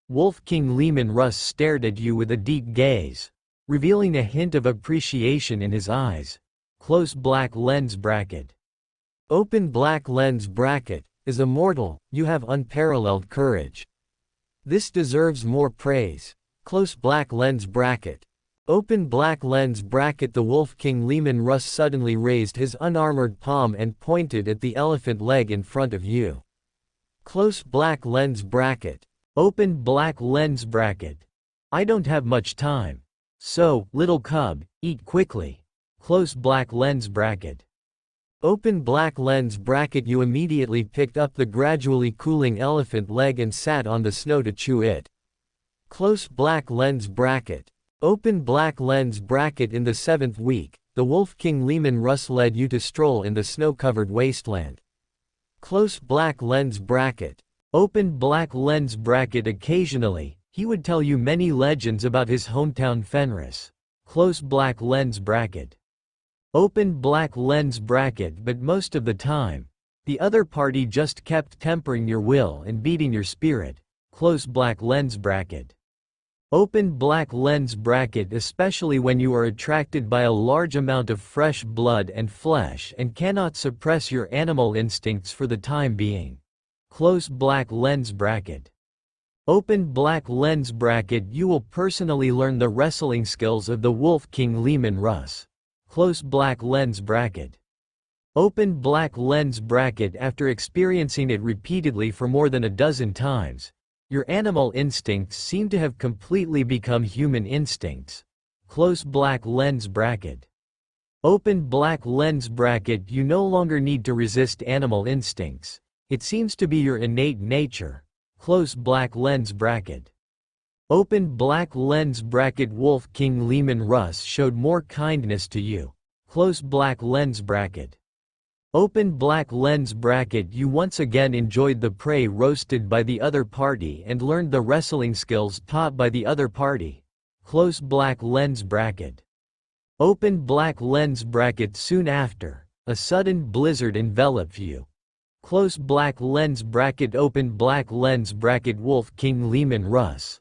Wolf King Leman Russ stared at you with a deep gaze, revealing a hint of appreciation in his eyes, close black lens bracket. Open black lens bracket. As a mortal, you have unparalleled courage. This deserves more praise, close black lens bracket. Open black lens bracket. The Wolf King Leman Russ suddenly raised his unarmored palm and pointed at the elephant leg in front of you, close black lens bracket. Open black lens bracket. I don't have much time. So, little cub, eat quickly, close black lens bracket. Open black lens bracket. You immediately picked up the gradually cooling elephant leg and sat on the snow to chew it, close black lens bracket. Open black lens bracket. In the 7th week, the Wolf King Leman Russ led you to stroll in the snow-covered wasteland, close black lens bracket. Open black lens bracket. Occasionally, he would tell you many legends about his hometown Fenris, close black lens bracket. Open black lens bracket. But most of the time, the other party just kept tempering your will and beating your spirit, close black lens bracket. Open black lens bracket. Especially when you are attracted by a large amount of fresh blood and flesh and cannot suppress your animal instincts for the time being, close black lens bracket. Open black lens bracket. You will personally learn the wrestling skills of the Wolf King Leman Russ, close black lens bracket. Open black lens bracket. After experiencing it repeatedly for more than a dozen times, your animal instincts seem to have completely become human instincts, close black lens bracket. Open black lens bracket. You no longer need to resist animal instincts. It seems to be your innate nature, close black lens bracket. Open black lens bracket. Wolf King Leman Russ showed more kindness to you, close black lens bracket. Open black lens bracket. You once again enjoyed the prey roasted by the other party and learned the wrestling skills taught by the other party, close black lens bracket. Open black lens bracket. Soon after, a sudden blizzard enveloped you, close black lens bracket. Open black lens bracket. Wolf King Leman Russ,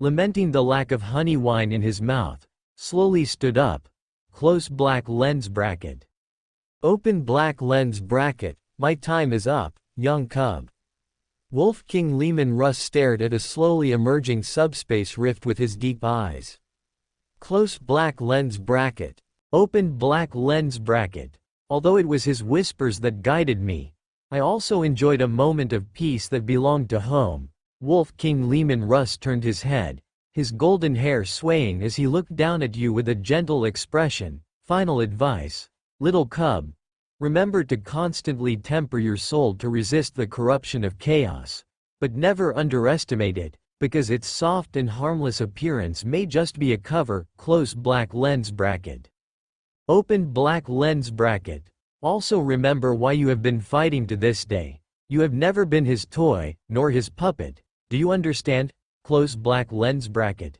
lamenting the lack of honey wine in his mouth, slowly stood up, close black lens bracket. Open black lens bracket. My time is up, young cub. Wolf King Leman Russ stared at a slowly emerging subspace rift with his deep eyes, close black lens bracket. Open black lens bracket. Although it was his whispers that guided me, I also enjoyed a moment of peace that belonged to home. Wolf King Lehman Russ turned his head, his golden hair swaying as he looked down at you with a gentle expression. Final advice, little cub. Remember to constantly temper your soul to resist the corruption of chaos. But never underestimate it, because its soft and harmless appearance may just be a cover. Close black lens bracket. Open black lens bracket. Also remember why you have been fighting to this day. You have never been his toy, nor his puppet. Do you understand? Close black lens bracket.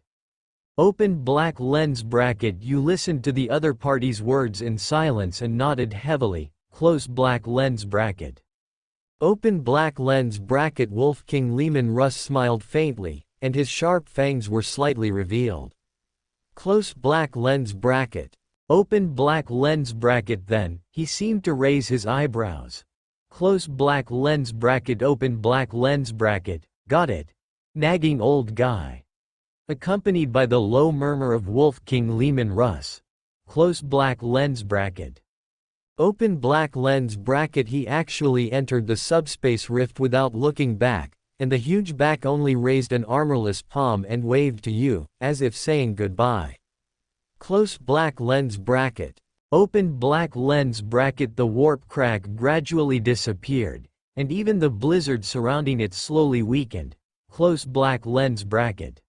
Open black lens bracket. You listened to the other party's words in silence and nodded heavily. Close black lens bracket. Open black lens bracket. Wolf King Lehman Russ smiled faintly, and his sharp fangs were slightly revealed. Close black lens bracket. Open black lens bracket. Then, he seemed to raise his eyebrows. Close black lens bracket. Open black lens bracket. Got it? Nagging old guy. Accompanied by the low murmur of Wolf King Lehman Russ. Close black lens bracket. Open black lens bracket. He actually entered the subspace rift without looking back, and the huge back only raised an armorless palm and waved to you, as if saying goodbye. Close black lens bracket. Open black lens bracket. The warp crack gradually disappeared, and even the blizzard surrounding it slowly weakened. Close black lens bracket.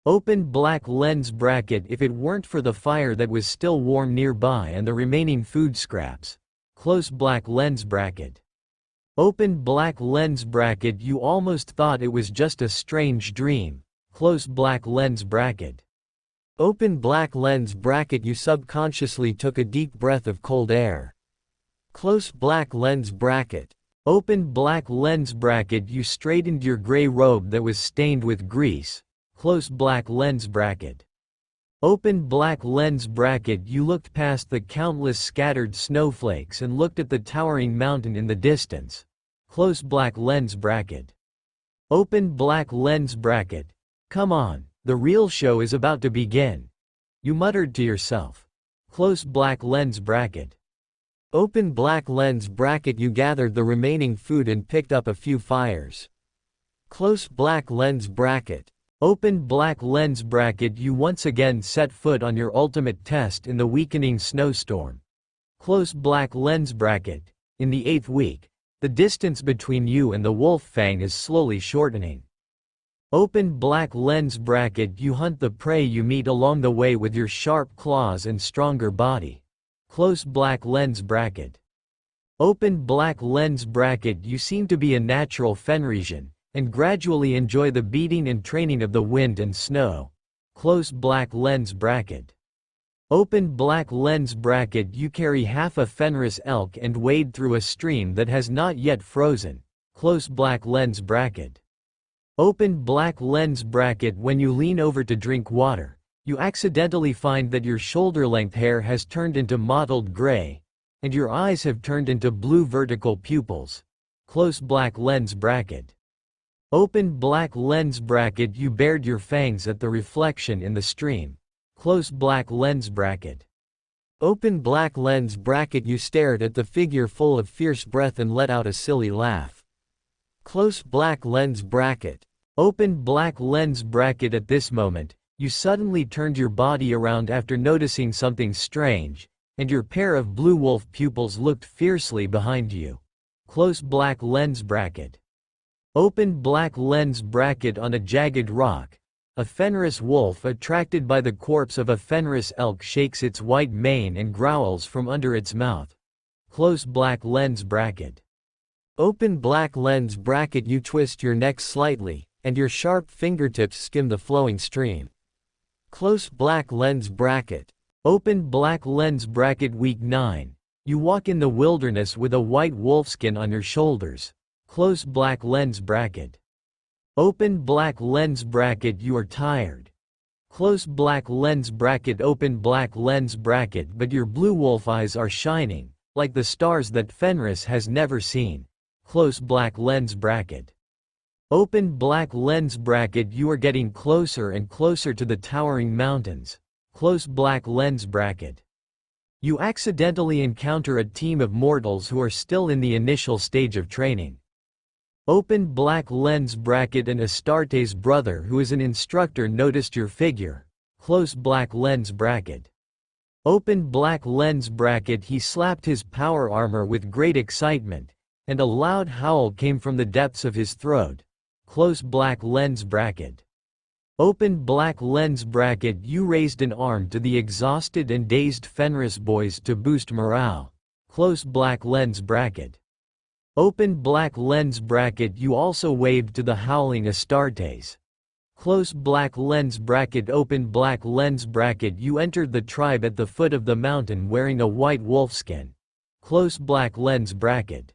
Open black lens bracket. If it weren't for the fire that was still warm nearby and the remaining food scraps. Close black lens bracket. Open black lens bracket. You almost thought it was just a strange dream. Close black lens bracket. Open black lens bracket. You subconsciously took a deep breath of cold air. Close black lens bracket. Open black lens bracket. You straightened your gray robe that was stained with grease. Close black lens bracket. Open black lens bracket. You looked past the countless scattered snowflakes and looked at the towering mountain in the distance. Close black lens bracket. Open black lens bracket. Come on, the real show is about to begin. You muttered to yourself. Close black lens bracket. Open black lens bracket. You gathered the remaining food and picked up a few fires. Close black lens bracket. Open black lens bracket. You once again set foot on your ultimate test in the weakening snowstorm. Close black lens bracket. In the 8th week, the distance between you and the wolf fang is slowly shortening. Open black lens bracket. You hunt the prey you meet along the way with your sharp claws and stronger body. Close black lens bracket. Open black lens bracket. You seem to be a natural Fenrisian, and gradually enjoy the beating and training of the wind and snow. Close black lens bracket. Open black lens bracket. You carry half a Fenris elk and wade through a stream that has not yet frozen. Close black lens bracket. Open black lens bracket. When you lean over to drink water, you accidentally find that your shoulder-length hair has turned into mottled gray, and your eyes have turned into blue vertical pupils. Close black lens bracket. Open black lens bracket. You bared your fangs at the reflection in the stream. Close black lens bracket. Open black lens bracket. You stared at the figure full of fierce breath and let out a silly laugh. Close black lens bracket. Open black lens bracket. At this moment, you suddenly turned your body around after noticing something strange, and your pair of blue wolf pupils looked fiercely behind you. Close black lens bracket. Open black lens bracket. On a jagged rock, a Fenris wolf attracted by the corpse of a Fenris elk shakes its white mane and growls from under its mouth. Close black lens bracket. Open black lens bracket. You twist your neck slightly, and your sharp fingertips skim the flowing stream. Close black lens bracket. Open black lens bracket. Week 9. You walk in the wilderness with a white wolfskin on your shoulders. Close black lens bracket. Open black lens bracket. You are tired. Close black lens bracket. Open black lens bracket. But your blue wolf eyes are shining, like the stars that Fenris has never seen. Close black lens bracket. Open black lens bracket. You are getting closer and closer to the towering mountains. Close black lens bracket. You accidentally encounter a team of mortals who are still in the initial stage of training. Open black lens bracket. An Astartes brother who is an instructor noticed your figure. Close black lens bracket. Open black lens bracket. He slapped his power armor with great excitement, and a loud howl came from the depths of his throat. Close black lens bracket. Open black lens bracket. You raised an arm to the exhausted and dazed Fenris boys to boost morale. Close black lens bracket. Open black lens bracket. You also waved to the howling Astartes. Close black lens bracket. Open black lens bracket. You entered the tribe at the foot of the mountain wearing a white wolfskin. Close black lens bracket.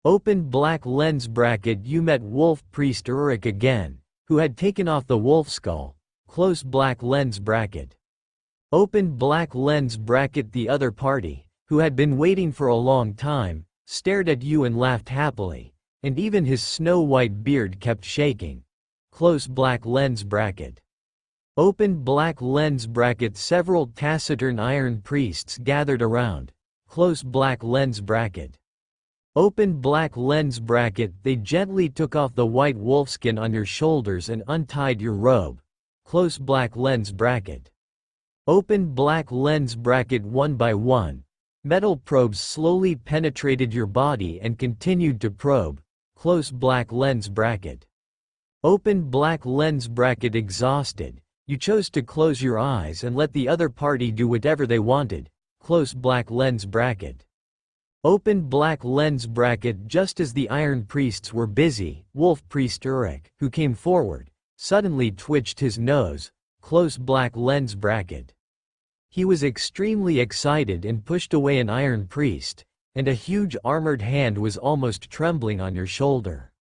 Open black lens bracket. You met wolf priest Uruk again, who had taken off the wolf skull. Close black lens bracket. Open black lens bracket. The other party, who had been waiting for a long time, stared at you and laughed happily, and even his snow-white beard kept shaking. Close black lens bracket. Open black lens bracket. Several taciturn iron priests gathered around. Close black lens bracket. Open black lens bracket. They gently took off the white wolfskin on your shoulders and untied your robe. Close black lens bracket. Open black lens bracket. One by one, metal probes slowly penetrated your body and continued to probe. Close black lens bracket. Open black lens bracket. Exhausted, you chose to close your eyes and let the other party do whatever they wanted. Close black lens bracket. Open black lens bracket. Just as the iron priests were busy, wolf priest Uruk, who came forward, suddenly twitched his nose. Close black lens bracket. He was extremely excited and pushed away an iron priest, and a huge armored hand was almost trembling on your shoulder.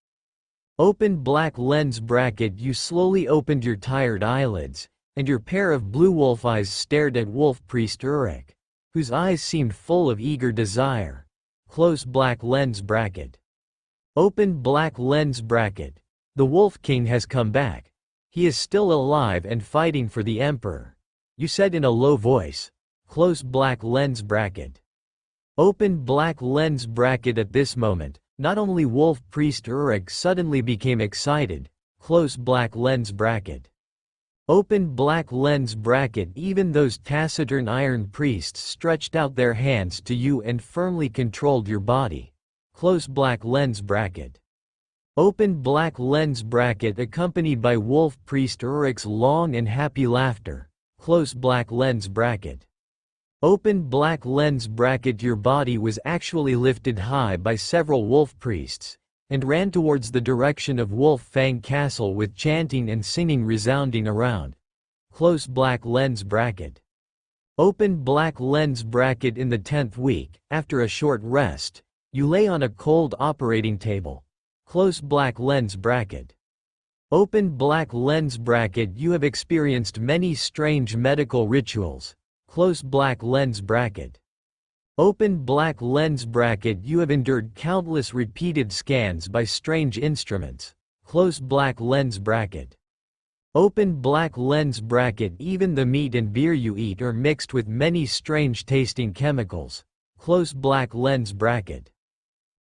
Open black lens bracket. You slowly opened your tired eyelids, and your pair of blue wolf eyes stared at wolf priest Uruk, whose eyes seemed full of eager desire. Close black lens bracket. Open black lens bracket. The Wolf King has come back. He is still alive and fighting for the Emperor, you said in a low voice. Close black lens bracket. Open black lens bracket. At this moment, not only wolf priest Uruk suddenly became excited. Close black lens bracket. Open black lens bracket. Even those taciturn iron priests stretched out their hands to you and firmly controlled your body. Close black lens bracket. Open black lens bracket. Accompanied by wolf priest Uruk's long and happy laughter. Close black lens bracket. Open black lens bracket. Your body was actually lifted high by several wolf priests, and ran towards the direction of Wolf Fang Castle with chanting and singing resounding around. Close black lens bracket. Open black lens bracket. In the 10th week, after a short rest, you lay on a cold operating table. Close black lens bracket. Open black lens bracket. You have experienced many strange medical rituals. Close black lens bracket. Open black lens bracket. You have endured countless repeated scans by strange instruments. Close black lens bracket. Open black lens bracket. Even the meat and beer you eat are mixed with many strange tasting chemicals. Close black lens bracket.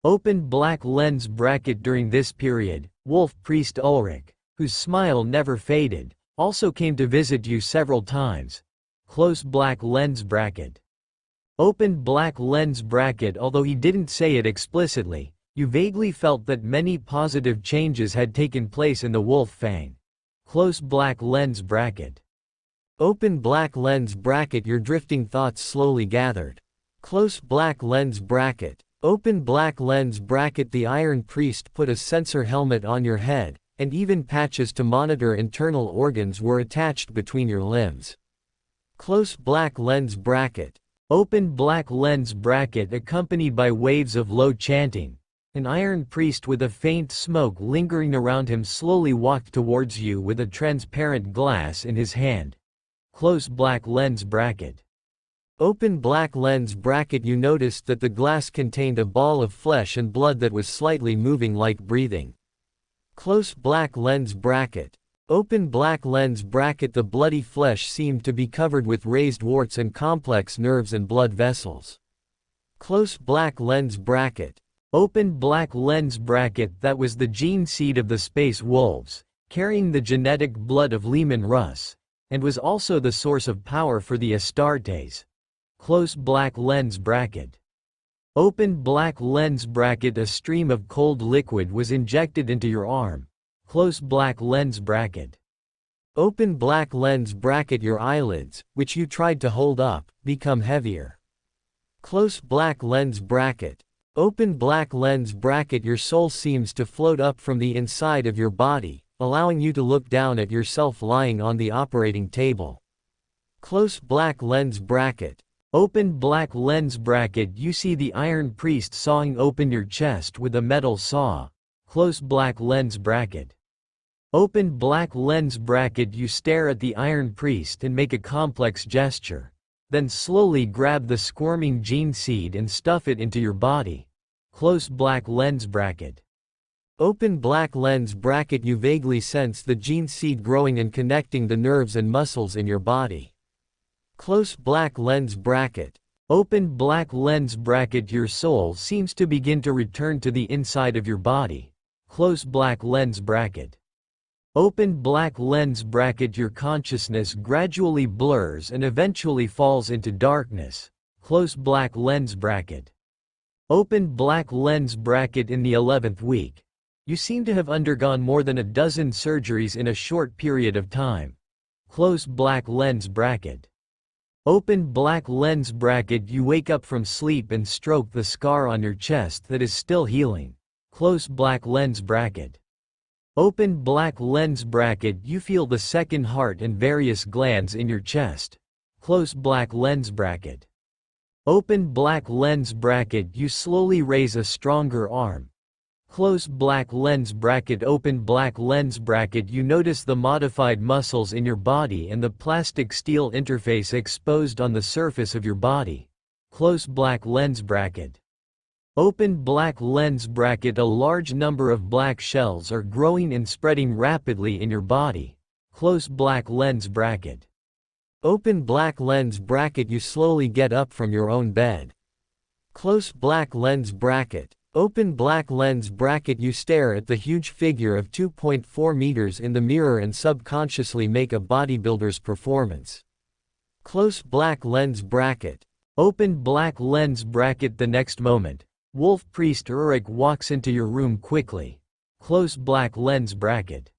Open black lens bracket. During this period, wolf priest Ulrich, whose smile never faded, also came to visit you several times. Close black lens bracket. Open black lens bracket. Although he didn't say it explicitly, you vaguely felt that many positive changes had taken place in the Wolf Fang. Close black lens bracket. Open black lens bracket. Your drifting thoughts slowly gathered. Close black lens bracket. Open black lens bracket. The Iron Priest put a sensor helmet on your head, and even patches to monitor internal organs were attached between your limbs. Close black lens bracket. Open black lens bracket. Accompanied by waves of low chanting, an iron priest with a faint smoke lingering around him slowly walked towards you with a transparent glass in his hand. Close black lens bracket. Open black lens bracket. You noticed that the glass contained a ball of flesh and blood that was slightly moving like breathing. Close black lens bracket. Open black lens bracket. The bloody flesh seemed to be covered with raised warts and complex nerves and blood vessels. Close black lens bracket. Open black lens bracket. That was the gene seed of the space wolves, carrying the genetic blood of Leman Russ, and was also the source of power for the Astartes. Close black lens bracket. Open black lens bracket. A stream of cold liquid was injected into your arm. Close black lens bracket. Open black lens bracket. Your eyelids, which you tried to hold up, become heavier. Close black lens bracket. Open black lens bracket. Your soul seems to float up from the inside of your body, allowing you to look down at yourself lying on the operating table. Close black lens bracket. Open black lens bracket. You see the Iron Priest sawing open your chest with a metal saw. Close black lens bracket. Open black lens bracket. You stare at the Iron Priest and make a complex gesture. Then slowly grab the squirming gene seed and stuff it into your body. Close black lens bracket. Open black lens bracket. You vaguely sense the gene seed growing and connecting the nerves and muscles in your body. Close black lens bracket. Open black lens bracket. Your soul seems to begin to return to the inside of your body. Close black lens bracket. Open black lens bracket. Your consciousness gradually blurs and eventually falls into darkness. Close black lens bracket. Open black lens bracket. In the 11th week, you seem to have undergone more than a dozen surgeries in a short period of time. Close black lens bracket. Open black lens bracket. You wake up from sleep and stroke the scar on your chest that is still healing. Close black lens bracket. Open black lens bracket. You feel the second heart and various glands in your chest. Close black lens bracket. Open black lens bracket. You slowly raise a stronger arm. Close black lens bracket. Open black lens bracket. You notice the modified muscles in your body and the plastic steel interface exposed on the surface of your body. Close black lens bracket. Open black lens bracket. A large number of black shells are growing and spreading rapidly in your body. Close black lens bracket. Open black lens bracket. You slowly get up from your own bed. Close black lens bracket. Open black lens bracket. You stare at the huge figure of 2.4 meters in the mirror and subconsciously make a bodybuilder's performance. Close black lens bracket. Open black lens bracket. The next moment, Wolf Priest Uruk walks into your room quickly. Close black lens bracket.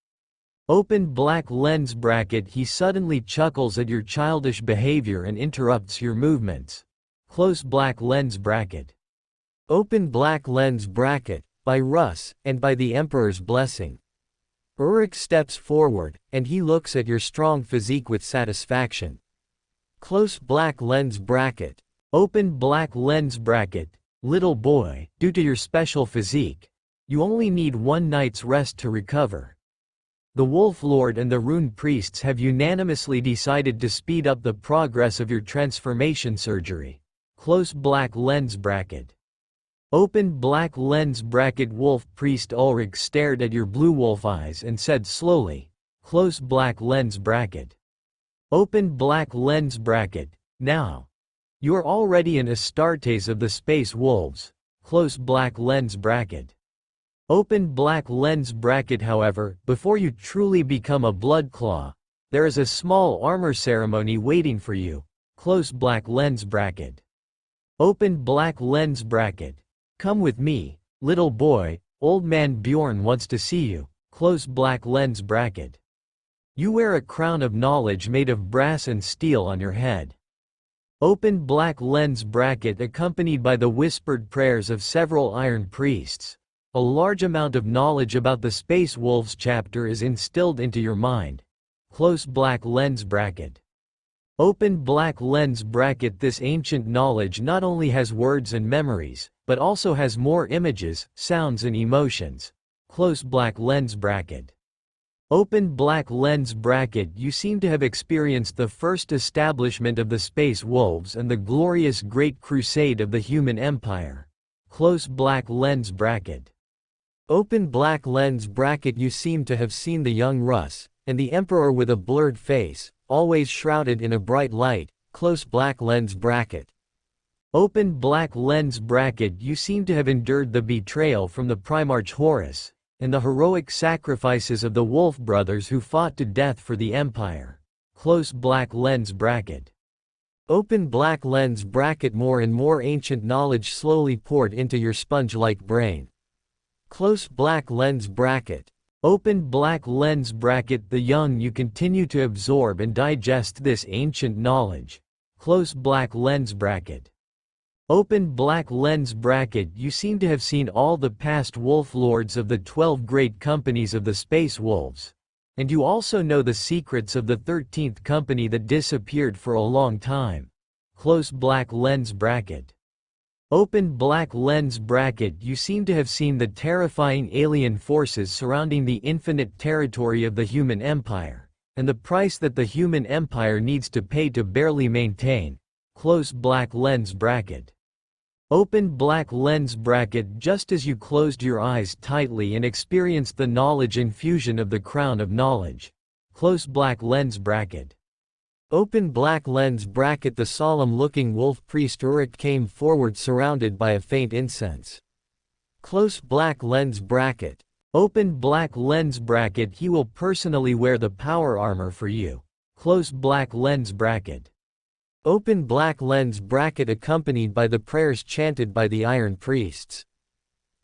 Open black lens bracket. He suddenly chuckles at your childish behavior and interrupts your movements. Close black lens bracket. Open black lens bracket. By Russ, and by the Emperor's blessing. Uruk steps forward, and he looks at your strong physique with satisfaction. Close black lens bracket. Open black lens bracket. Little boy, due to your special physique, you only need one night's rest to recover. The Wolf Lord and the Rune Priests have unanimously decided to speed up the progress of your transformation surgery. Close black lens bracket. Open black lens bracket. Wolf Priest Ulrich stared at your blue wolf eyes and said slowly, close black lens bracket. Open black lens bracket. Now, you are already an Astartes of the Space Wolves. Close black lens bracket. Open black lens bracket. However, before you truly become a Bloodclaw, there is a small armor ceremony waiting for you. Close black lens bracket. Open black lens bracket. Come with me, little boy, old man Bjorn wants to see you. Close black lens bracket. You wear a crown of knowledge made of brass and steel on your head. Open black lens bracket. Accompanied by the whispered prayers of several Iron Priests, a large amount of knowledge about the Space Wolves chapter is instilled into your mind. Close black lens bracket. Open black lens bracket. This ancient knowledge not only has words and memories, but also has more images, sounds and emotions. Close black lens bracket. Open black lens bracket. You seem to have experienced the first establishment of the Space Wolves and the glorious Great Crusade of the Human Empire. Close black lens bracket. Open black lens bracket. You seem to have seen the young Russ, and the Emperor with a blurred face, always shrouded in a bright light, close black lens bracket. Open black lens bracket. You seem to have endured the betrayal from the Primarch Horus, and the heroic sacrifices of the Wolf brothers who fought to death for the Empire. Close black lens bracket. Open black lens bracket. More and more ancient knowledge slowly poured into your sponge-like brain. Close black lens bracket. Open black lens bracket. The young, you continue to absorb and digest this ancient knowledge. Close black lens bracket. Open black lens bracket. You seem to have seen all the past wolf lords of the 12 great companies of the Space Wolves. And you also know the secrets of the 13th company that disappeared for a long time. Close black lens bracket. Open black lens bracket. You seem to have seen the terrifying alien forces surrounding the infinite territory of the human empire, and the price that the human empire needs to pay to barely maintain. Close black lens bracket. Open black lens bracket. Just as you closed your eyes tightly and experienced the knowledge infusion of the crown of knowledge. Close black lens bracket. Open black lens bracket. The solemn-looking wolf priest Uruk came forward surrounded by a faint incense. Close black lens bracket. Open black lens bracket. He will personally wear the power armor for you. Close black lens bracket. Open black lens bracket accompanied by the prayers chanted by the Iron Priests.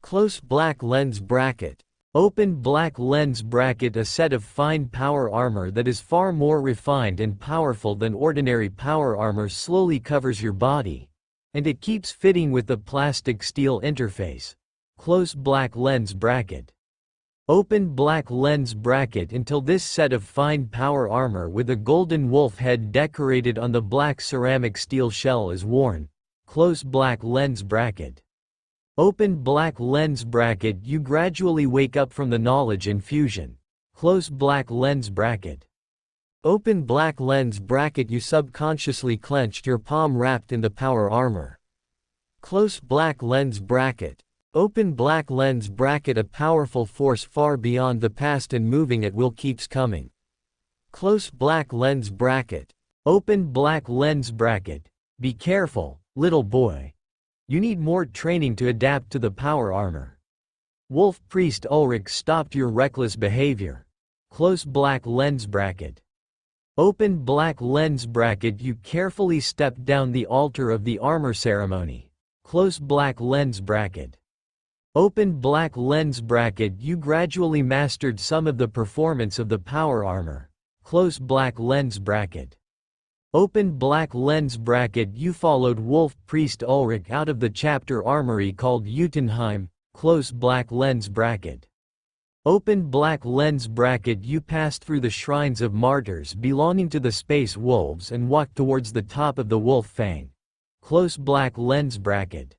Close black lens bracket. Open black lens bracket. A set of fine power armor that is far more refined and powerful than ordinary power armor slowly covers your body, and it keeps fitting with the plastic steel interface. Close black lens bracket. Open black lens bracket until this set of fine power armor with a golden wolf head decorated on the black ceramic steel shell is worn. Close black lens bracket. Open black lens bracket. You gradually wake up from the knowledge infusion. Close black lens bracket. Open black lens bracket. You subconsciously clenched your palm wrapped in the power armor. Close black lens bracket. Open black lens bracket. A powerful force far beyond the past and moving at will keeps coming. Close black lens bracket. Open black lens bracket. Be careful, little boy. You need more training to adapt to the power armor. Wolf Priest Ulrich stopped your reckless behavior. Close black lens bracket. Open black lens bracket. You carefully stepped down the altar of the armor ceremony. Close black lens bracket. Open black lens bracket. You gradually mastered some of the performance of the power armor. Close black lens bracket. Open black lens bracket. You followed Wolf Priest Ulrich out of the chapter armory called Utenheim. Close black lens bracket. Open black lens bracket. You passed through the shrines of martyrs belonging to the Space Wolves and walked towards the top of the Wolf Fang. Close black lens bracket.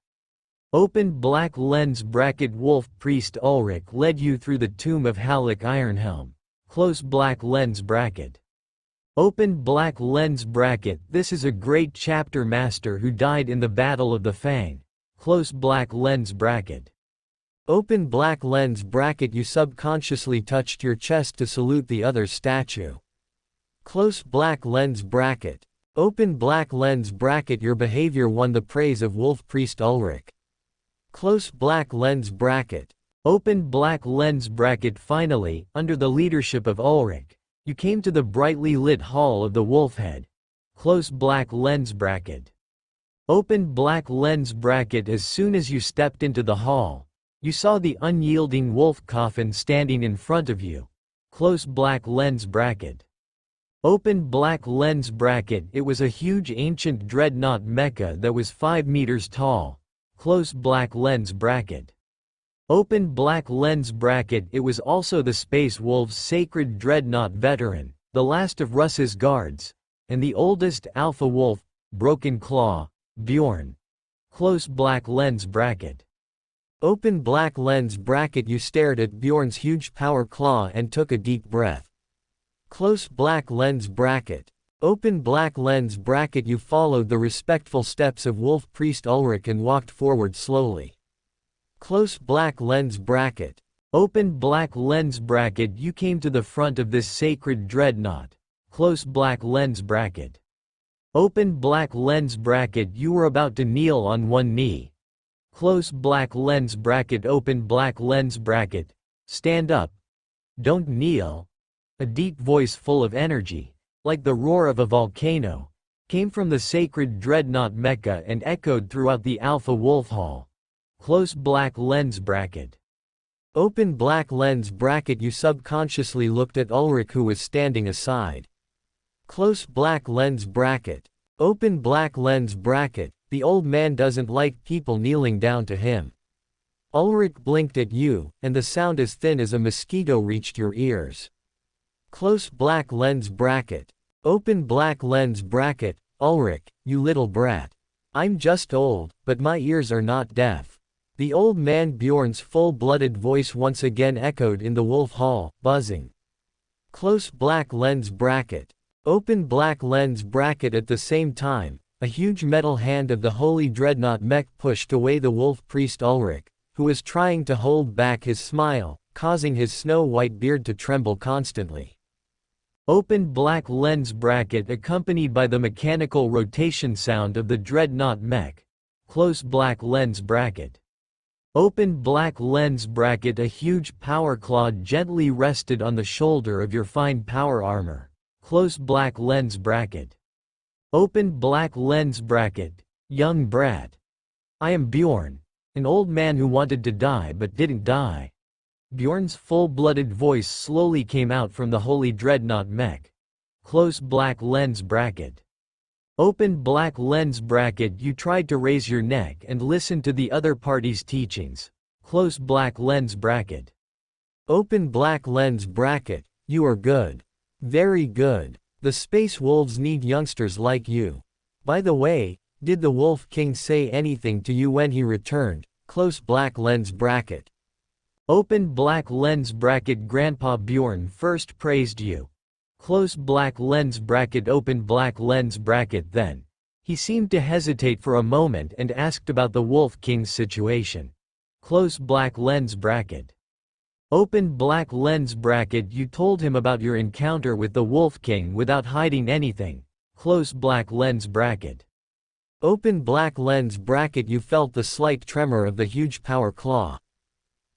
Open black lens bracket. Wolf Priest Ulrich led you through the tomb of Halleck Ironhelm. Close black lens bracket. Open black lens bracket. This is a great chapter master who died in the Battle of the Fang. Close black lens bracket. Open black lens bracket. You subconsciously touched your chest to salute the other statue. Close black lens bracket. Open black lens bracket. Your behavior won the praise of Wolf Priest Ulrich. Close black lens bracket. Open black lens bracket. Finally, under the leadership of Ulrich, you came to the brightly lit hall of the Wolfhead. Close black lens bracket. Open black lens bracket. As soon as you stepped into the hall, you saw the unyielding wolf coffin standing in front of you. Close black lens bracket. Open black lens bracket. It was a huge ancient dreadnought mecha that was 5 meters tall. Close black lens bracket. Open black lens bracket. It was also the Space Wolves' sacred dreadnought veteran, the last of Russ's guards, and the oldest alpha wolf, Broken Claw, Bjorn. Close black lens bracket. Open black lens bracket. You stared at Bjorn's huge power claw and took a deep breath. Close black lens bracket. Open black lens bracket. You followed the respectful steps of Wolf Priest Ulrich and walked forward slowly. Close black lens bracket. Open black lens bracket. You came to the front of this sacred dreadnought. Close black lens bracket. Open black lens bracket. You were about to kneel on one knee. Close black lens bracket. Open black lens bracket. Stand up. Don't kneel. A deep voice full of energy, like the roar of a volcano, came from the sacred dreadnought Mecca and echoed throughout the Alpha Wolf Hall. Close black lens bracket. Open black lens bracket. You subconsciously looked at Ulrich, who was standing aside. Close black lens bracket. Open black lens bracket. The old man doesn't like people kneeling down to him. Ulrich blinked at you, and the sound as thin as a mosquito reached your ears. Close black lens bracket. Open black lens bracket. Ulrich, you little brat. I'm just old, but my ears are not deaf. The old man Bjorn's full-blooded voice once again echoed in the wolf hall, buzzing. Close black lens bracket. Open black lens bracket. At the same time, a huge metal hand of the holy dreadnought mech pushed away the wolf priest Ulrich, who was trying to hold back his smile, causing his snow-white beard to tremble constantly. Open black lens bracket accompanied by the mechanical rotation sound of the dreadnought mech. Close black lens bracket. Open black lens bracket. A huge power claw gently rested on the shoulder of your fine power armor. Close black lens bracket. Open black lens bracket. Young brat. I am Bjorn, an old man who wanted to die but didn't die. Bjorn's full-blooded voice slowly came out from the holy dreadnought mech. Close black lens bracket. Open black lens bracket. You tried to raise your neck and listen to the other party's teachings. Close black lens bracket. Open black lens bracket. You are good. Very good. The space wolves need youngsters like you. By the way, did the Wolf King say anything to you when he returned? Close black lens bracket. Open black lens bracket. Grandpa Bjorn first praised you. Close black lens bracket. Open black lens bracket. Then he seemed to hesitate for a moment and asked about the Wolf King's situation. Close black lens bracket. Open black lens bracket. You told him about your encounter with the Wolf King without hiding anything. Close black lens bracket. Open black lens bracket. You felt the slight tremor of the huge power claw.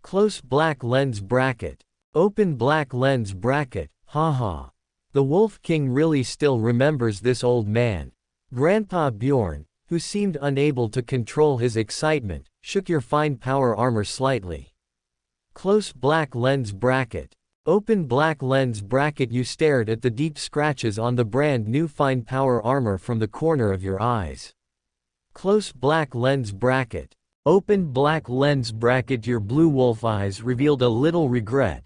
Close black lens bracket. Open black lens bracket. Haha. The Wolf King really still remembers this old man. Grandpa Bjorn, who seemed unable to control his excitement, shook your fine power armor slightly. Close black lens bracket. Open black lens bracket. You stared at the deep scratches on the brand new fine power armor from the corner of your eyes. Close black lens bracket. Open black lens bracket. Your blue wolf eyes revealed a little regret.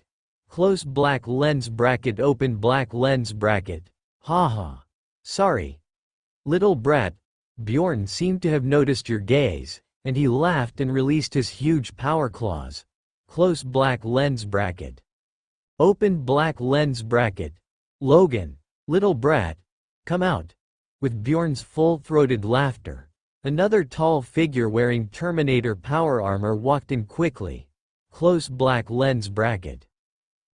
Close black lens bracket. Open black lens bracket. Haha. Sorry. Little brat. Bjorn seemed to have noticed your gaze, and he laughed and released his huge power claws. Close black lens bracket. Open black lens bracket. Logan. Little brat. Come out. With Bjorn's full-throated laughter, another tall figure wearing Terminator power armor walked in quickly. Close black lens bracket.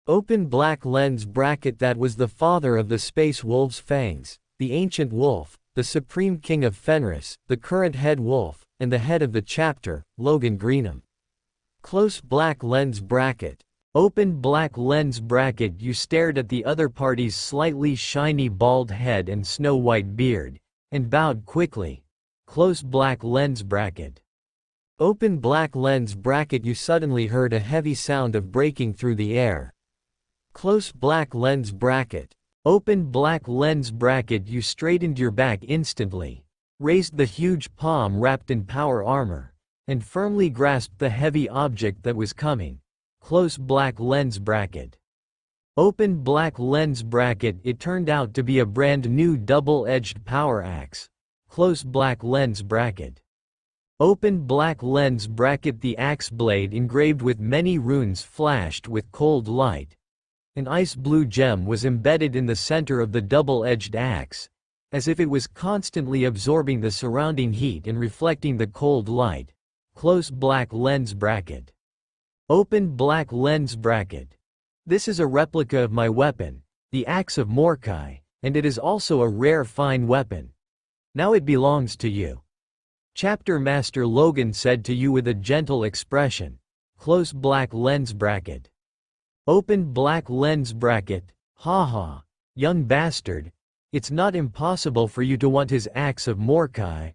Open black lens bracket. That was the father of the space wolves Fangs, the ancient wolf, the supreme king of Fenris, the current head wolf, and the head of the chapter, Logan Greenham. Close black lens bracket. Open black lens bracket. You stared at the other party's slightly shiny bald head and snow-white beard, and bowed quickly. Close black lens bracket. Open black lens bracket. You suddenly heard a heavy sound of breaking through the air. Close black lens bracket. Open black lens bracket. You straightened your back instantly, raised the huge palm wrapped in power armor, and firmly grasped the heavy object that was coming. Close black lens bracket. Open black lens bracket. It turned out to be a brand new double-edged power axe. Close black lens bracket. Open black lens bracket. The axe blade engraved with many runes flashed with cold light. An ice blue gem was embedded in the center of the double-edged axe, as if it was constantly absorbing the surrounding heat and reflecting the cold light. Close black lens bracket. Open black lens bracket. This is a replica of my weapon, the Axe of Mordecai, and it is also a rare fine weapon. Now it belongs to you. Chapter Master Logan said to you with a gentle expression. Close black lens bracket. Open black lens bracket. Haha, young bastard. It's not impossible for you to want his Axe of Mordecai.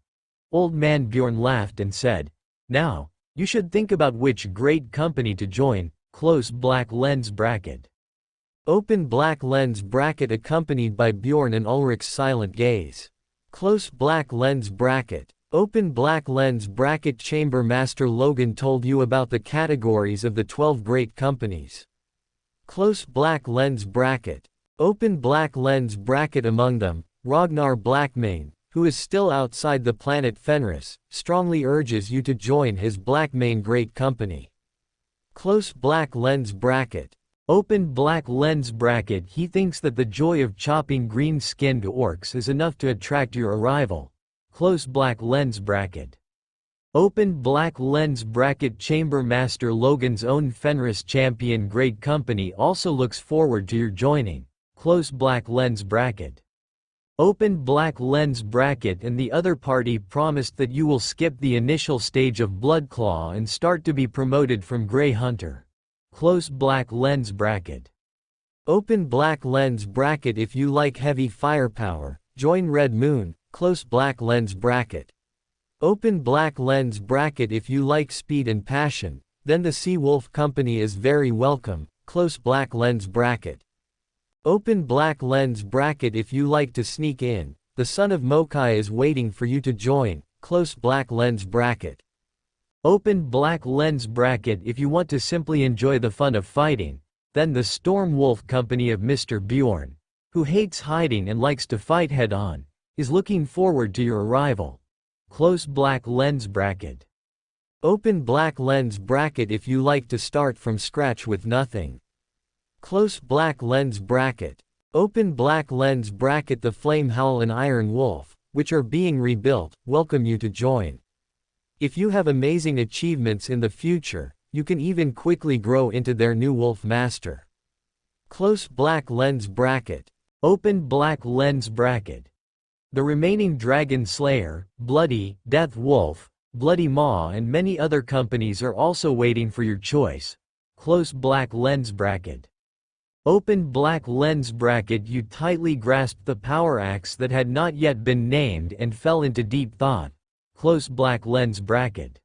Old man Bjorn laughed and said, now, you should think about which great company to join. Close black lens bracket. Open black lens bracket accompanied by Bjorn and Ulrich's silent gaze. Close black lens bracket. Open black lens bracket. Chamber Master Logan told you about the categories of the 12 great companies. Close black lens bracket. Open black lens bracket. Among them, Ragnar Blackmane, who is still outside the planet Fenris, strongly urges you to join his Blackmane Great Company. Close black lens bracket. Open black lens bracket. He thinks that the joy of chopping green-skinned orcs is enough to attract your arrival. Close black lens bracket. Open black lens bracket. Chamber Master Logan's own Fenris Champion Great Company also looks forward to your joining. Close black lens bracket. Open black lens bracket. And the other party promised that you will skip the initial stage of Bloodclaw and start to be promoted from Grey Hunter. Close black lens bracket. Open black lens bracket. If you like heavy firepower, join Red Moon. Close black lens bracket. Open black lens bracket. If you like speed and passion, then the Sea Wolf Company is very welcome. Close black lens bracket. Open black lens bracket. If you like to sneak in, the Son of Mokai is waiting for you to join. Close black lens bracket. Open black lens bracket. If you want to simply enjoy the fun of fighting, then the Storm Wolf Company of Mr. Bjorn, who hates hiding and likes to fight head-on, is looking forward to your arrival. Close black lens bracket. Open black lens bracket. If you like to start from scratch with nothing. Close black lens bracket. Open black lens bracket. The Flame Howl and Iron Wolf, which are being rebuilt, welcome you to join. If you have amazing achievements in the future, you can even quickly grow into their new Wolf Master. Close black lens bracket. Open black lens bracket. The remaining Dragon Slayer, Bloody, Death Wolf, Bloody Maw and many other companies are also waiting for your choice. Close black lens bracket. Open black lens bracket. You tightly grasped the power axe that had not yet been named and fell into deep thought. Close black lens bracket.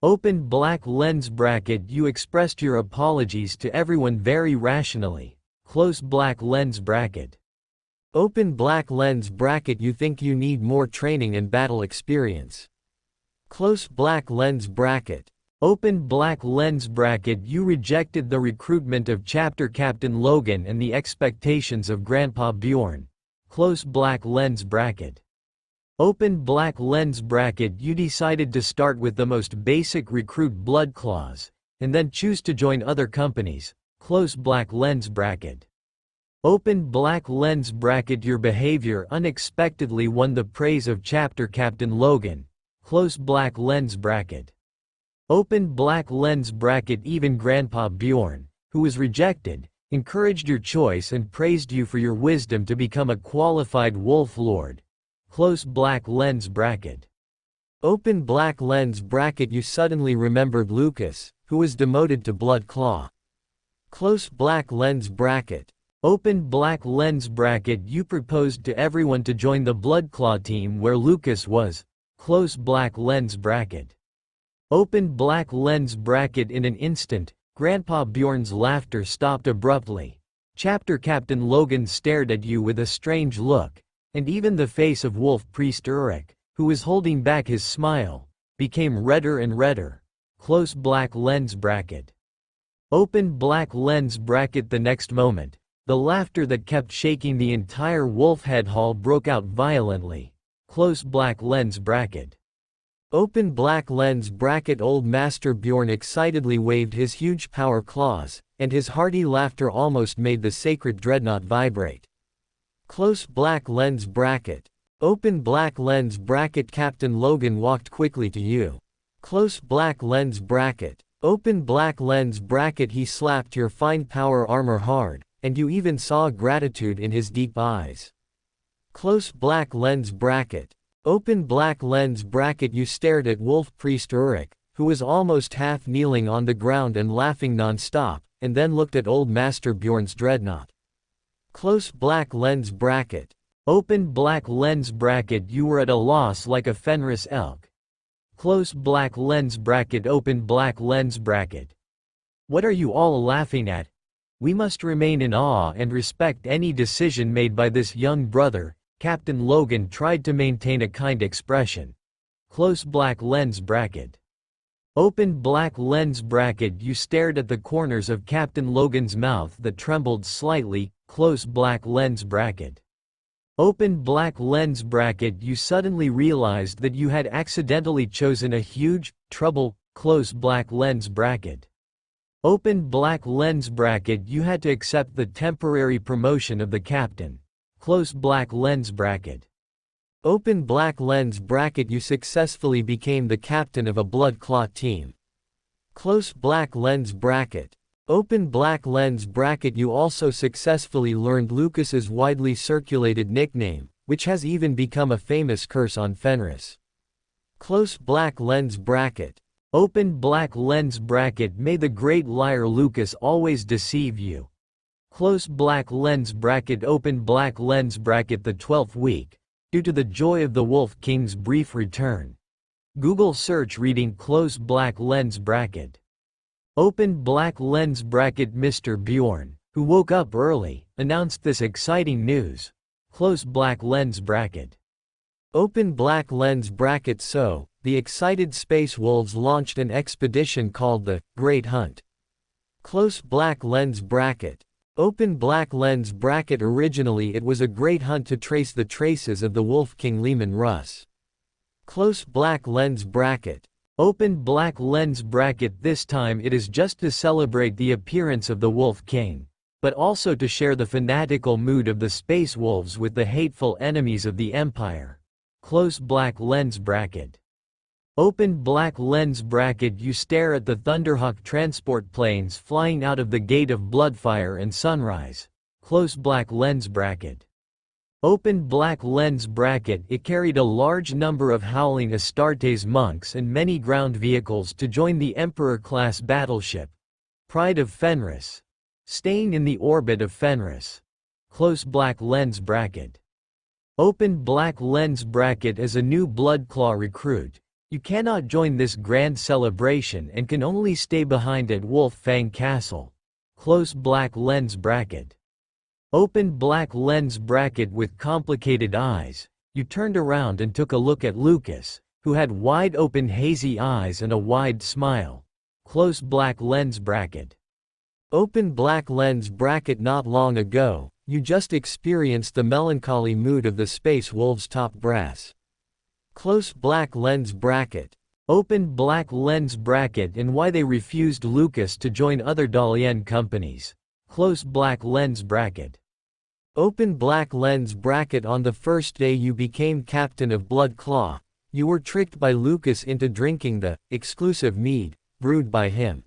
Open black lens bracket. You expressed your apologies to everyone very rationally. Close black lens bracket. Open black lens bracket. You think you need more training and battle experience. Close black lens bracket. Open black lens bracket. You rejected the recruitment of Chapter Captain Logan and the expectations of Grandpa Bjorn. Close black lens bracket. Open black lens bracket. You decided to start with the most basic recruit Bloodclaws, and then choose to join other companies. Close black lens bracket. Open black lens bracket. Your behavior unexpectedly won the praise of Chapter Captain Logan. Close black lens bracket. Open black lens bracket. Even Grandpa Bjorn, who was rejected, encouraged your choice and praised you for your wisdom to become a qualified Wolf Lord. Close black lens bracket. Open black lens bracket. You suddenly remembered Lucas, who was demoted to Bloodclaw. Close black lens bracket. Open black lens bracket. You proposed to everyone to join the Bloodclaw team where Lucas was. Close black lens bracket. Open black lens bracket. In an instant, Grandpa Bjorn's laughter stopped abruptly. Chapter Captain Logan stared at you with a strange look, and even the face of Wolf Priest Ulrich, who was holding back his smile, became redder and redder. Close black lens bracket. Open black lens bracket. The next moment, the laughter that kept shaking the entire Wolfhead Hall broke out violently. Close black lens bracket. Open black lens bracket. Old Master Bjorn excitedly waved his huge power claws, and his hearty laughter almost made the sacred dreadnought vibrate. Close black lens bracket. Open black lens bracket. Captain Logan walked quickly to you. Close black lens bracket. Open black lens bracket. He slapped your fine power armor hard, and you even saw gratitude in his deep eyes. Close black lens bracket. Open black lens bracket. You stared at Wolf Priest Uruk, who was almost half kneeling on the ground and laughing non-stop, and then looked at Old Master Bjorn's dreadnought. Close black lens bracket. Open black lens bracket. You were at a loss like a Fenris elk. Close black lens bracket. Open black lens bracket. What are you all laughing at? We must remain in awe and respect any decision made by this young brother. Captain Logan tried to maintain a kind expression. Close black lens bracket. Open black lens bracket. You stared at the corners of Captain Logan's mouth that trembled slightly. Close black lens bracket. Open black lens bracket. You suddenly realized that you had accidentally chosen a huge trouble. Close black lens bracket. Open black lens bracket. You had to accept the temporary promotion of the captain. Close black lens bracket. Open black lens bracket. You successfully became the captain of a blood clot team. Close black lens bracket. Open black lens bracket. You also successfully learned Lucas's widely circulated nickname, which has even become a famous curse on Fenris. Close black lens bracket. Open black lens bracket. May the great liar Lucas always deceive you. Close black lens bracket. Open black lens bracket. The 12th week. Due to the joy of the Wolf King's brief return. Google search reading close black lens bracket. Open black lens bracket. Mr. Bjorn, who woke up early, announced this exciting news. Close black lens bracket. Open black lens bracket. So, the excited Space Wolves launched an expedition called the Great Hunt. Close black lens bracket. Open black lens bracket. Originally it was a great hunt to trace the traces of the Wolf King Leman Russ. Close black lens bracket. Open black lens bracket. This time it is just to celebrate the appearance of the Wolf King, but also to share the fanatical mood of the Space Wolves with the hateful enemies of the Empire. Close black lens bracket. Open black lens bracket. You stare at the Thunderhawk transport planes flying out of the Gate of Bloodfire and Sunrise. Close black lens bracket. Open black lens bracket. It carried a large number of howling Astartes monks and many ground vehicles to join the Emperor-class battleship, Pride of Fenris, staying in the orbit of Fenris. Close black lens bracket. Open black lens bracket. As a new Bloodclaw recruit, you cannot join this grand celebration and can only stay behind at Wolf Fang Castle. Close black lens bracket. Open black lens bracket. With complicated eyes, you turned around and took a look at Lucas, who had wide open hazy eyes and a wide smile. Close black lens bracket. Open black lens bracket. Not long ago, you just experienced the melancholy mood of the Space Wolves top brass. Close black lens bracket. Open black lens bracket. And why they refused Lucas to join other Dalian companies. Close black lens bracket. Open black lens bracket. On the first day you became captain of Bloodclaw, you were tricked by Lucas into drinking the exclusive mead brewed by him.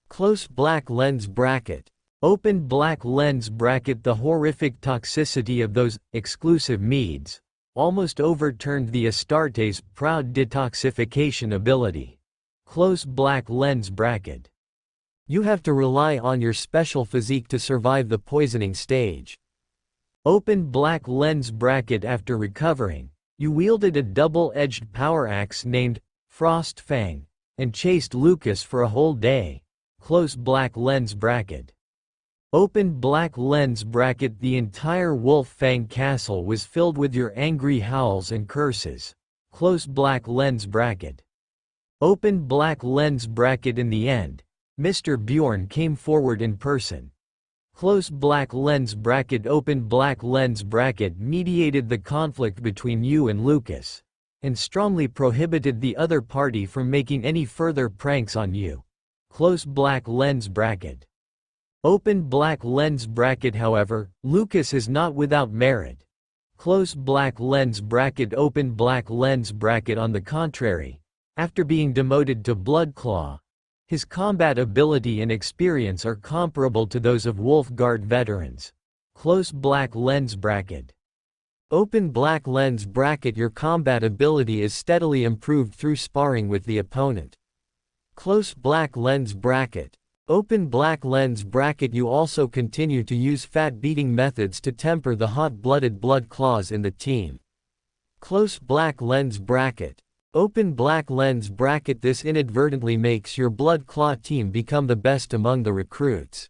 Close black lens bracket. Open black lens bracket. The horrific toxicity of those exclusive meads almost overturned the Astartes' proud detoxification ability. Close black lens bracket. You have to rely on your special physique to survive the poisoning stage. Open black lens bracket. After recovering, you wielded a double-edged power axe named Frost Fang and chased Lucas for a whole day. Close black lens bracket. Open black lens bracket. The entire Wolf Fang Castle was filled with your angry howls and curses. Close black lens bracket. Open black lens bracket. In the end, Mr. Bjorn came forward in person. Close black lens bracket. Open black lens bracket. Mediated the conflict between you and Lucas, and strongly prohibited the other party from making any further pranks on you. Close black lens bracket. Open black lens bracket. However, Lucas is not without merit. Close black lens bracket. Open black lens bracket. On the contrary, after being demoted to Bloodclaw, His combat ability and experience are comparable to those of Wolf Guard veterans. Close black lens bracket. Open black lens bracket. Your combat ability is steadily improved through sparring with the opponent. Close black lens bracket. Open black lens bracket. You also continue to use fat beating methods to temper the hot-blooded blood claws in the team. Close black lens bracket. Open black lens bracket. This inadvertently makes your blood claw team become the best among the recruits.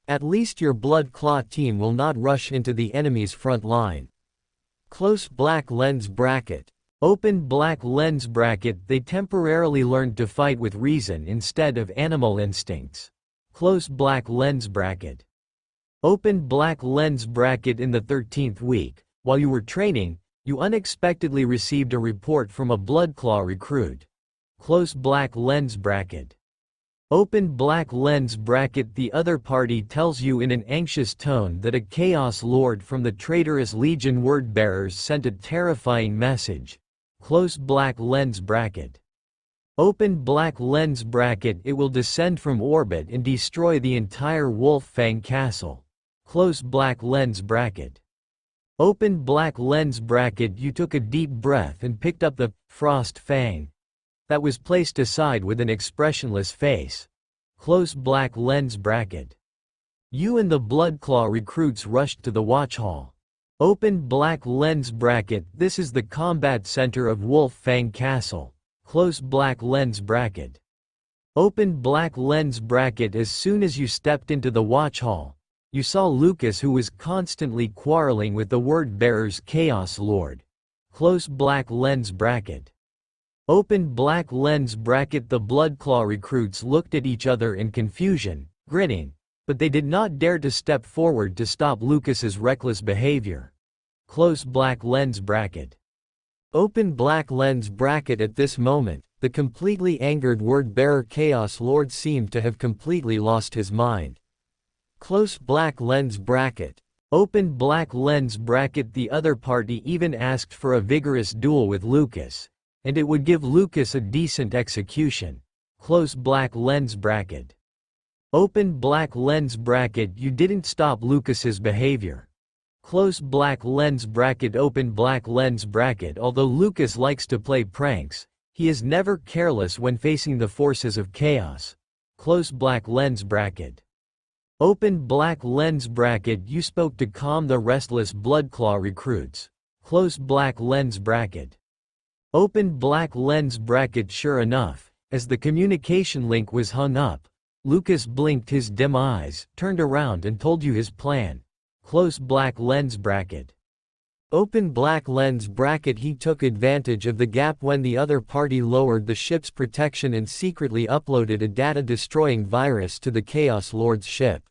At least your blood claw team will not rush into the enemy's front line. Close black lens bracket. Open black lens bracket. They temporarily learned to fight with reason instead of animal instincts. Close black lens bracket. Open black lens bracket. In the 13th week, while you were training, you unexpectedly received a report from a bloodclaw recruit. Close black lens bracket. Open black lens bracket. The other party tells you in an anxious tone that a Chaos Lord from the traitorous Legion word-bearers sent a terrifying message. Close black lens bracket. Open black lens bracket. It will descend from orbit and destroy the entire Wolf Fang Castle. Close black lens bracket. Open black lens bracket. You took a deep breath and picked up the Frost Fang that was placed aside with an expressionless face. Close black lens bracket. You and the Bloodclaw recruits rushed to the watch hall. Open black lens bracket. This is the combat center of Wolf Fang Castle. Close black lens bracket. Open black lens bracket. As soon as you stepped into the watch hall, you saw Lucas, who was constantly quarreling with the word-bearer's Chaos Lord. Close black lens bracket. Open black lens bracket. The Bloodclaw recruits looked at each other in confusion, grinning, but they did not dare to step forward to stop Lucas's reckless behavior. Close black lens bracket. Open black lens bracket. At this moment, the completely angered word-bearer Chaos Lord seemed to have completely lost his mind. Close black lens bracket. Open black lens bracket. The other party even asked for a vigorous duel with Lucas, and it would give Lucas a decent execution. Close black lens bracket. Open black lens bracket. You didn't stop Lucas's behavior. Close black lens bracket. Open black lens bracket. Although Lucas likes to play pranks, he is never careless when facing the forces of chaos. Close black lens bracket. Open black lens bracket. You spoke to calm the restless Bloodclaw recruits. Close black lens bracket. Open black lens bracket. Sure enough, as the communication link was hung up, Lucas blinked his dim eyes, turned around and told you his plan. Close black lens bracket. Open black lens bracket. He took advantage of the gap when the other party lowered the ship's protection and secretly uploaded a data-destroying virus to the Chaos Lord's ship.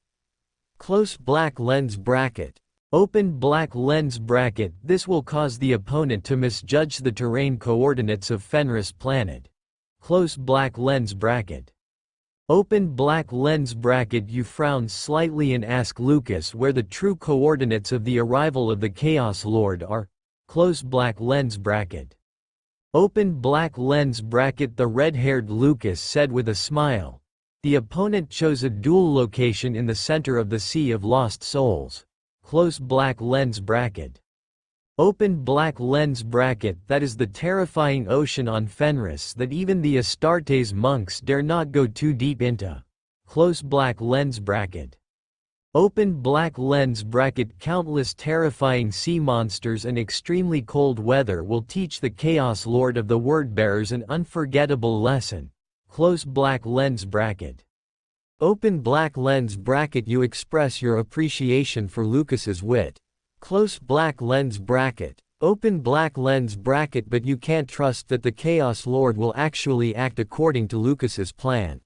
Close black lens bracket. Open black lens bracket. This will cause the opponent to misjudge the terrain coordinates of Fenris planet. Close black lens bracket. Open black lens bracket. You frown slightly and ask Lucas where the true coordinates of the arrival of the Chaos Lord are. Close black lens bracket. Open black lens bracket. The red-haired Lucas said with a smile. The opponent chose a dual location in the center of the Sea of Lost Souls. Close black lens bracket. Open black lens bracket. That is the terrifying ocean on Fenris that even the Astartes monks dare not go too deep into. Close black lens bracket. Open black lens bracket. Countless terrifying sea monsters and extremely cold weather will teach the Chaos Lord of the Wordbearers an unforgettable lesson. Close black lens bracket. Open black lens bracket. You express your appreciation for Lucas's wit. Close black lens bracket. Open black lens bracket. But you can't trust that the Chaos Lord will actually act according to Lucas's plan.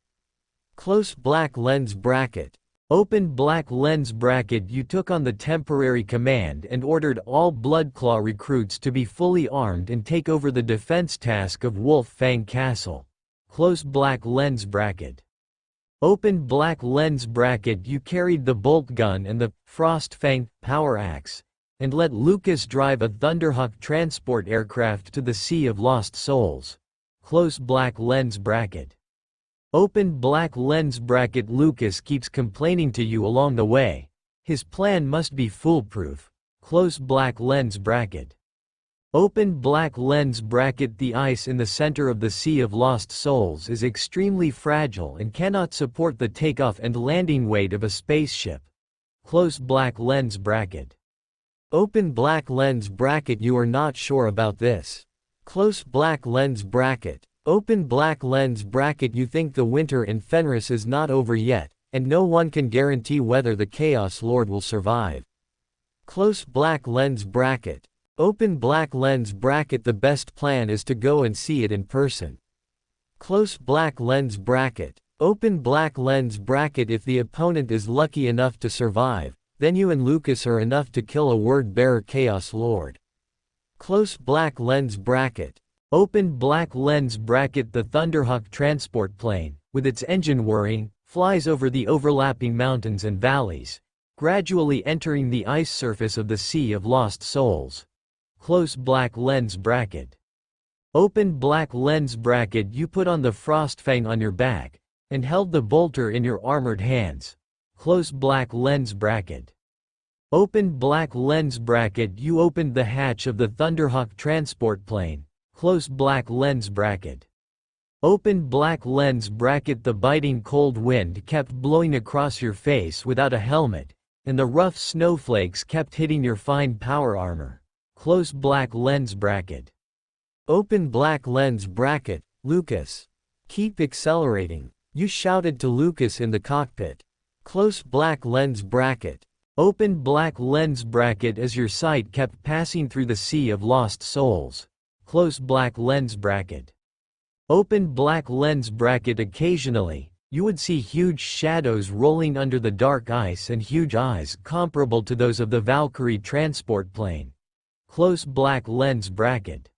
Close black lens bracket. Open black lens bracket. You took on the temporary command and ordered all Bloodclaw recruits to be fully armed and take over the defense task of Wolf Fang Castle. Close black lens bracket. Open black lens bracket. You carried the bolt gun and the Frost Fang power axe, and let Lucas drive a Thunderhawk transport aircraft to the Sea of Lost Souls. Close black lens bracket. Open black lens bracket. Lucas keeps complaining to you along the way. His plan must be foolproof. Close black lens bracket. Open black lens bracket. The ice in the center of the Sea of Lost Souls is extremely fragile and cannot support the takeoff and landing weight of a spaceship. Close black lens bracket. Open black lens bracket. You are not sure about this. Close black lens bracket. Open black lens bracket. You think the winter in Fenris is not over yet, and no one can guarantee whether the Chaos Lord will survive. Close black lens bracket. Open black lens bracket. The best plan is to go and see it in person. Close black lens bracket. Open black lens bracket. If the opponent is lucky enough to survive, then you and Lucas are enough to kill a word-bearer Chaos Lord. Close black lens bracket. Open black lens bracket. The Thunderhawk transport plane, with its engine whirring, flies over the overlapping mountains and valleys, gradually entering the ice surface of the Sea of Lost Souls. Close black lens bracket. Open black lens bracket. You put on the Frostfang on your back, and held the bolter in your armored hands. Close black lens bracket. Open black lens bracket. You opened the hatch of the Thunderhawk transport plane. Close black lens bracket. Open black lens bracket. The biting cold wind kept blowing across your face without a helmet, and the rough snowflakes kept hitting your fine power armor. Close black lens bracket. Open black lens bracket. Lucas. Keep accelerating, you shouted to Lucas in the cockpit. Close black lens bracket. Open black lens bracket. As your sight kept passing through the Sea of Lost Souls. Close black lens bracket. Open black lens bracket. Occasionally, you would see huge shadows rolling under the dark ice and huge eyes comparable to those of the Valkyrie transport plane. Close black lens bracket.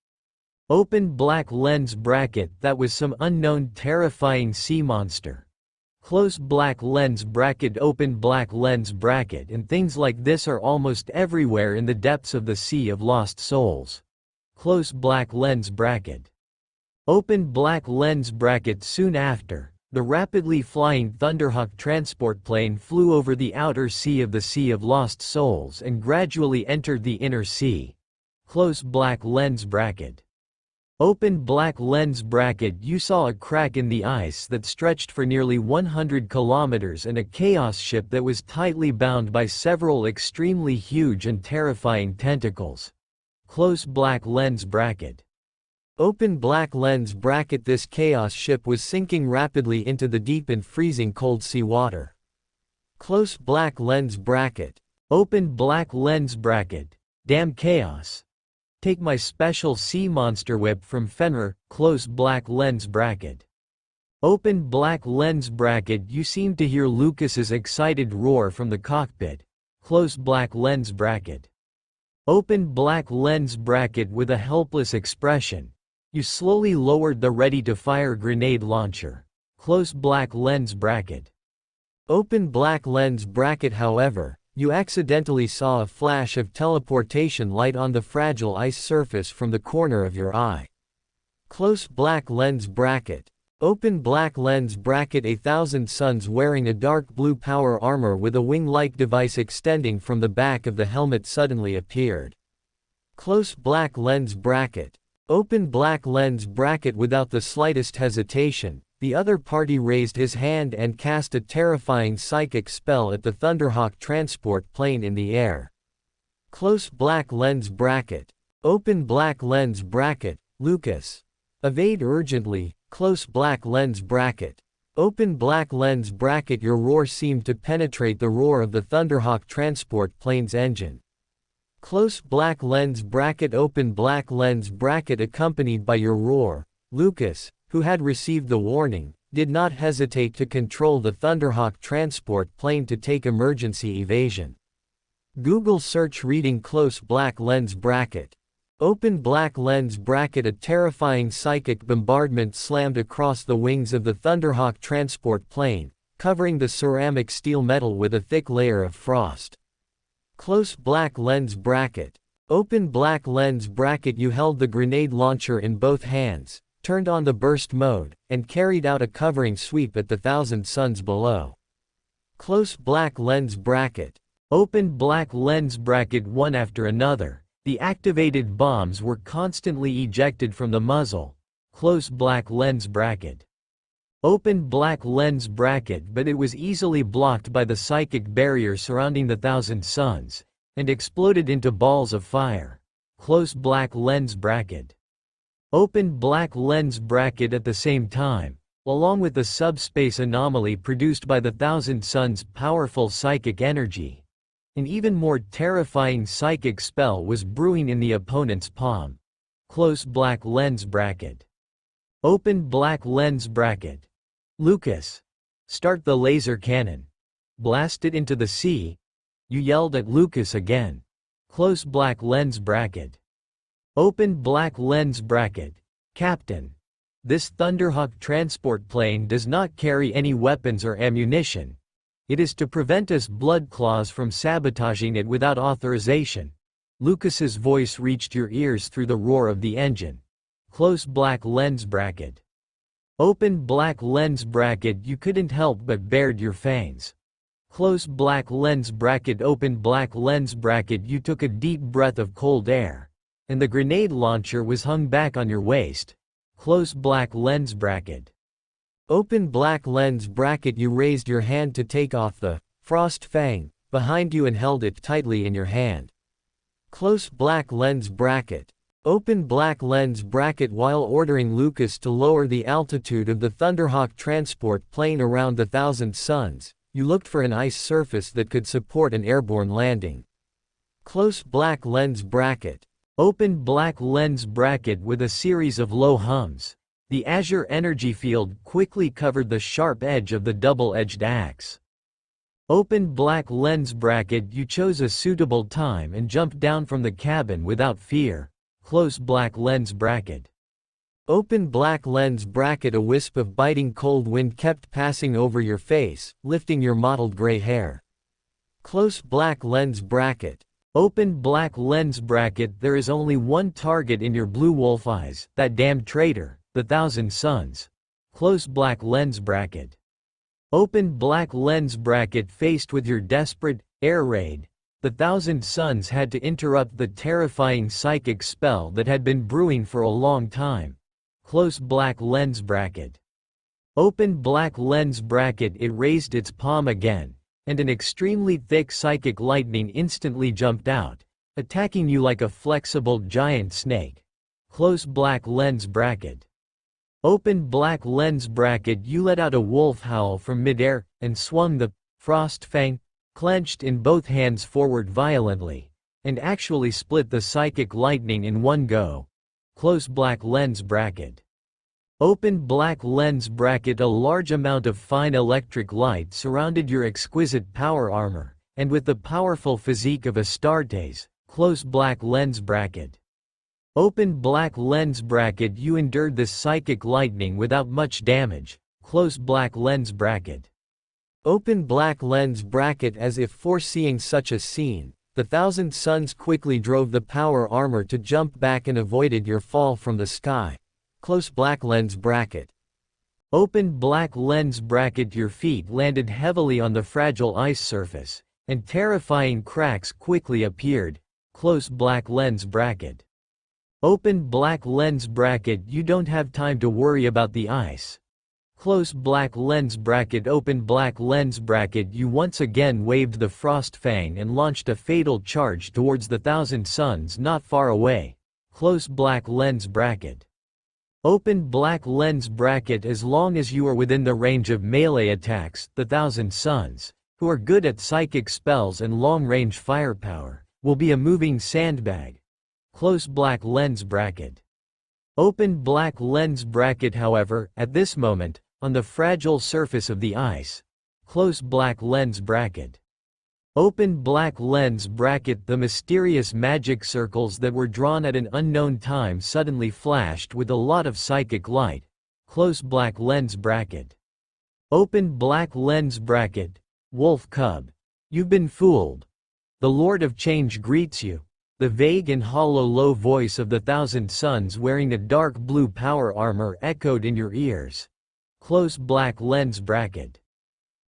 Open black lens bracket. That was some unknown terrifying sea monster. Close black lens bracket. Open black lens bracket. And things like this are almost everywhere in the depths of the Sea of Lost Souls. Close black lens bracket. Open black lens bracket. Soon after, the rapidly flying Thunderhawk transport plane flew over the outer sea of the Sea of Lost Souls and gradually entered the inner sea. Close black lens bracket. Open black lens bracket. You saw a crack in the ice that stretched for nearly 100 kilometers and a chaos ship that was tightly bound by several extremely huge and terrifying tentacles. Close black lens bracket. Open black lens bracket. This chaos ship was sinking rapidly into the deep and freezing cold seawater. Close black lens bracket. Open black lens bracket. Damn chaos. Take my special sea monster whip from Fenrir. Close black lens bracket. Open black lens bracket. You seem to hear Lucas's excited roar from the cockpit. Close black lens bracket. Open black lens bracket. With a helpless expression, you slowly lowered the ready-to-fire grenade launcher. Close black lens bracket. Open black lens bracket. However, you accidentally saw a flash of teleportation light on the fragile ice surface from the corner of your eye. Close black lens bracket. Open black lens bracket. 1,000 suns wearing a dark blue power armor with a wing-like device extending from the back of the helmet suddenly appeared. Close black lens bracket. Open black lens bracket. Without the slightest hesitation, the other party raised his hand and cast a terrifying psychic spell at the Thunderhawk transport plane in the air. Close black lens bracket. Open black lens bracket. Lucas. Evade urgently. Close black lens bracket. Open black lens bracket. Your roar seemed to penetrate the roar of the Thunderhawk transport plane's engine. Close black lens bracket. Open black lens bracket. Accompanied by your roar, Lucas, who had received the warning, did not hesitate to control the Thunderhawk transport plane to take emergency evasion. Google search reading close black lens bracket. Open black lens bracket. A terrifying psychic bombardment slammed across the wings of the Thunderhawk transport plane, covering the ceramic steel metal with a thick layer of frost. Close black lens bracket. Open black lens bracket. You held the grenade launcher in both hands, turned on the burst mode, and carried out a covering sweep at the thousand suns below. Close black lens bracket. Open black lens bracket one after another. The activated bombs were constantly ejected from the muzzle. Close black lens bracket. Open black lens bracket, but it was easily blocked by the psychic barrier surrounding the thousand suns, and exploded into balls of fire. Close black lens bracket. Open black lens bracket at the same time, along with the subspace anomaly produced by the thousand suns' powerful psychic energy. An even more terrifying psychic spell was brewing in the opponent's palm. Close black lens bracket. Open black lens bracket. Lucas. Start the laser cannon. Blast it into the sea. You yelled at Lucas again. Close black lens bracket. Open black lens bracket. Captain. This Thunderhawk transport plane does not carry any weapons or ammunition. It is to prevent us bloodclaws from sabotaging it without authorization. Lucas's voice reached your ears through the roar of the engine. Close black lens bracket. Open black lens bracket. You couldn't help but bared your fangs. Close black lens bracket. Open black lens bracket. You took a deep breath of cold air, and the grenade launcher was hung back on your waist. Close black lens bracket. Open black lens bracket. You raised your hand to take off the frost fang behind you and held it tightly in your hand. Close black lens bracket. Open black lens bracket. While ordering Lucas to lower the altitude of the Thunderhawk transport plane around the thousand suns, you looked for an ice surface that could support an airborne landing. Close black lens bracket. Open black lens bracket. With a series of low hums, the azure energy field quickly covered the sharp edge of the double-edged axe. Open black lens bracket. You chose a suitable time and jumped down from the cabin without fear. Close black lens bracket. Open black lens bracket. A wisp of biting cold wind kept passing over your face, lifting your mottled gray hair. Close black lens bracket. Open black lens bracket. There is only one target in your blue wolf eyes, that damned traitor, the thousand suns. Close black lens bracket. Open black lens bracket. Faced with your desperate air raid, the thousand suns had to interrupt the terrifying psychic spell that had been brewing for a long time. Close black lens bracket. Open black lens bracket. It raised its palm again, and an extremely thick psychic lightning instantly jumped out, attacking you like a flexible giant snake. Close black lens bracket. Open black lens bracket. You let out a wolf howl from midair, and swung the frost fang, clenched in both hands, forward violently, and actually split the psychic lightning in one go. Close black lens bracket. Open black lens bracket. A large amount of fine electric light surrounded your exquisite power armor, and with the powerful physique of Astartes. Close black lens bracket. Open black lens bracket. You endured this psychic lightning without much damage. Close black lens bracket. Open black lens bracket. As if foreseeing such a scene, the thousand suns quickly drove the power armor to jump back and avoided your fall from the sky. Close black lens bracket. Open black lens bracket. Your feet landed heavily on the fragile ice surface, and terrifying cracks quickly appeared. Close black lens bracket. Open black lens bracket. You don't have time to worry about the ice. Close black lens bracket. Open black lens bracket. You once again waved the frost fang and launched a fatal charge towards the thousand suns not far away. Close black lens bracket. Open black lens bracket. As long as you are within the range of melee attacks, the thousand suns, who are good at psychic spells and long-range firepower, will be a moving sandbag. Close black lens bracket. Open black lens bracket. However, at this moment, on the fragile surface of the ice. Close black lens bracket. Open black lens bracket. The mysterious magic circles that were drawn at an unknown time suddenly flashed with a lot of psychic light. Close black lens bracket. Open black lens bracket. Wolf cub. You've been fooled. The Lord of Change greets you. The vague and hollow low voice of the thousand suns wearing a dark blue power armor echoed in your ears. Close black lens bracket.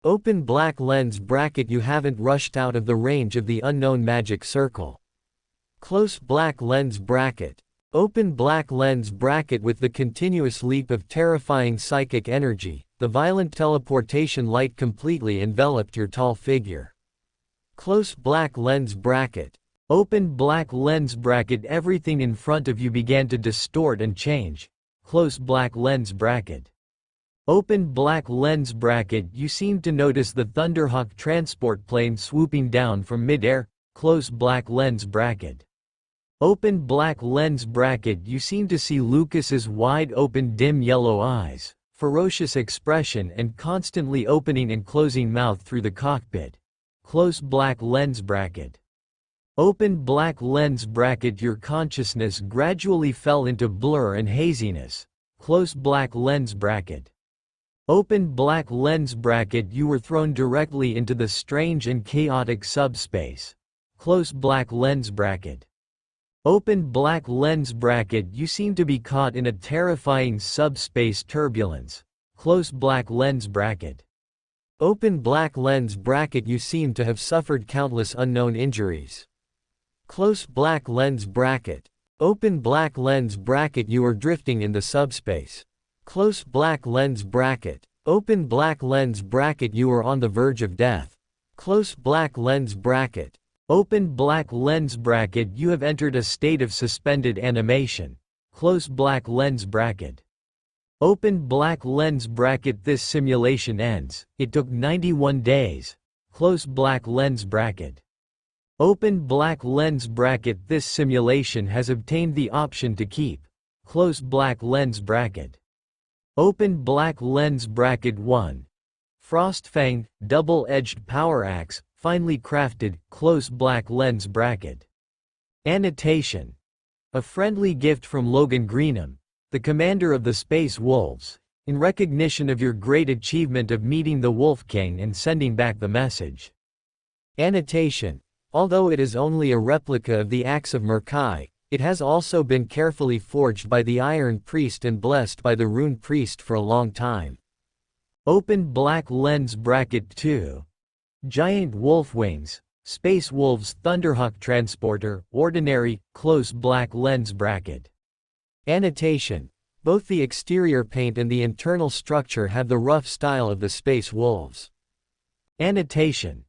Open black lens bracket. You haven't rushed out of the range of the unknown magic circle. Close black lens bracket. Open black lens bracket. With the continuous leap of terrifying psychic energy, the violent teleportation light completely enveloped your tall figure. Close black lens bracket. Open black lens bracket. Everything in front of you began to distort and change. Close black lens bracket. Open black lens bracket. You seemed to notice the Thunderhawk transport plane swooping down from mid-air. Close black lens bracket. Open black lens bracket. You seem to see Lucas's wide-open dim yellow eyes, ferocious expression and constantly opening and closing mouth through the cockpit. Close black lens bracket. Open black lens bracket. Your consciousness gradually fell into blur and haziness. Close black lens bracket. Open black lens bracket. You were thrown directly into the strange and chaotic subspace. Close black lens bracket. Open black lens bracket. You seem to be caught in a terrifying subspace turbulence. Close black lens bracket. Open black lens bracket. You seem to have suffered countless unknown injuries. Close black lens bracket. Open black lens bracket. You are drifting in the subspace. Close black lens bracket. Open black lens bracket. You are on the verge of death. Close black lens bracket. Open black lens bracket. You have entered a state of suspended animation. Close black lens bracket. Open black lens bracket. This simulation ends. It took 91 days. Close black lens bracket. Open black lens bracket. This simulation has obtained the option to keep. Close black lens bracket. Open black lens bracket. 1. Frostfang, double-edged power axe, finely crafted. Close black lens bracket. Annotation. A friendly gift from Logan Greenham, the commander of the Space Wolves, in recognition of your great achievement of meeting the Wolf King and sending back the message. Annotation. Although it is only a replica of the Axe of Murkai, it has also been carefully forged by the Iron Priest and blessed by the Rune Priest for a long time. Open black lens bracket. 2. Giant wolf wings, Space Wolves Thunderhawk transporter, ordinary. Close black lens bracket. Annotation. Both the exterior paint and the internal structure have the rough style of the Space Wolves. Annotation.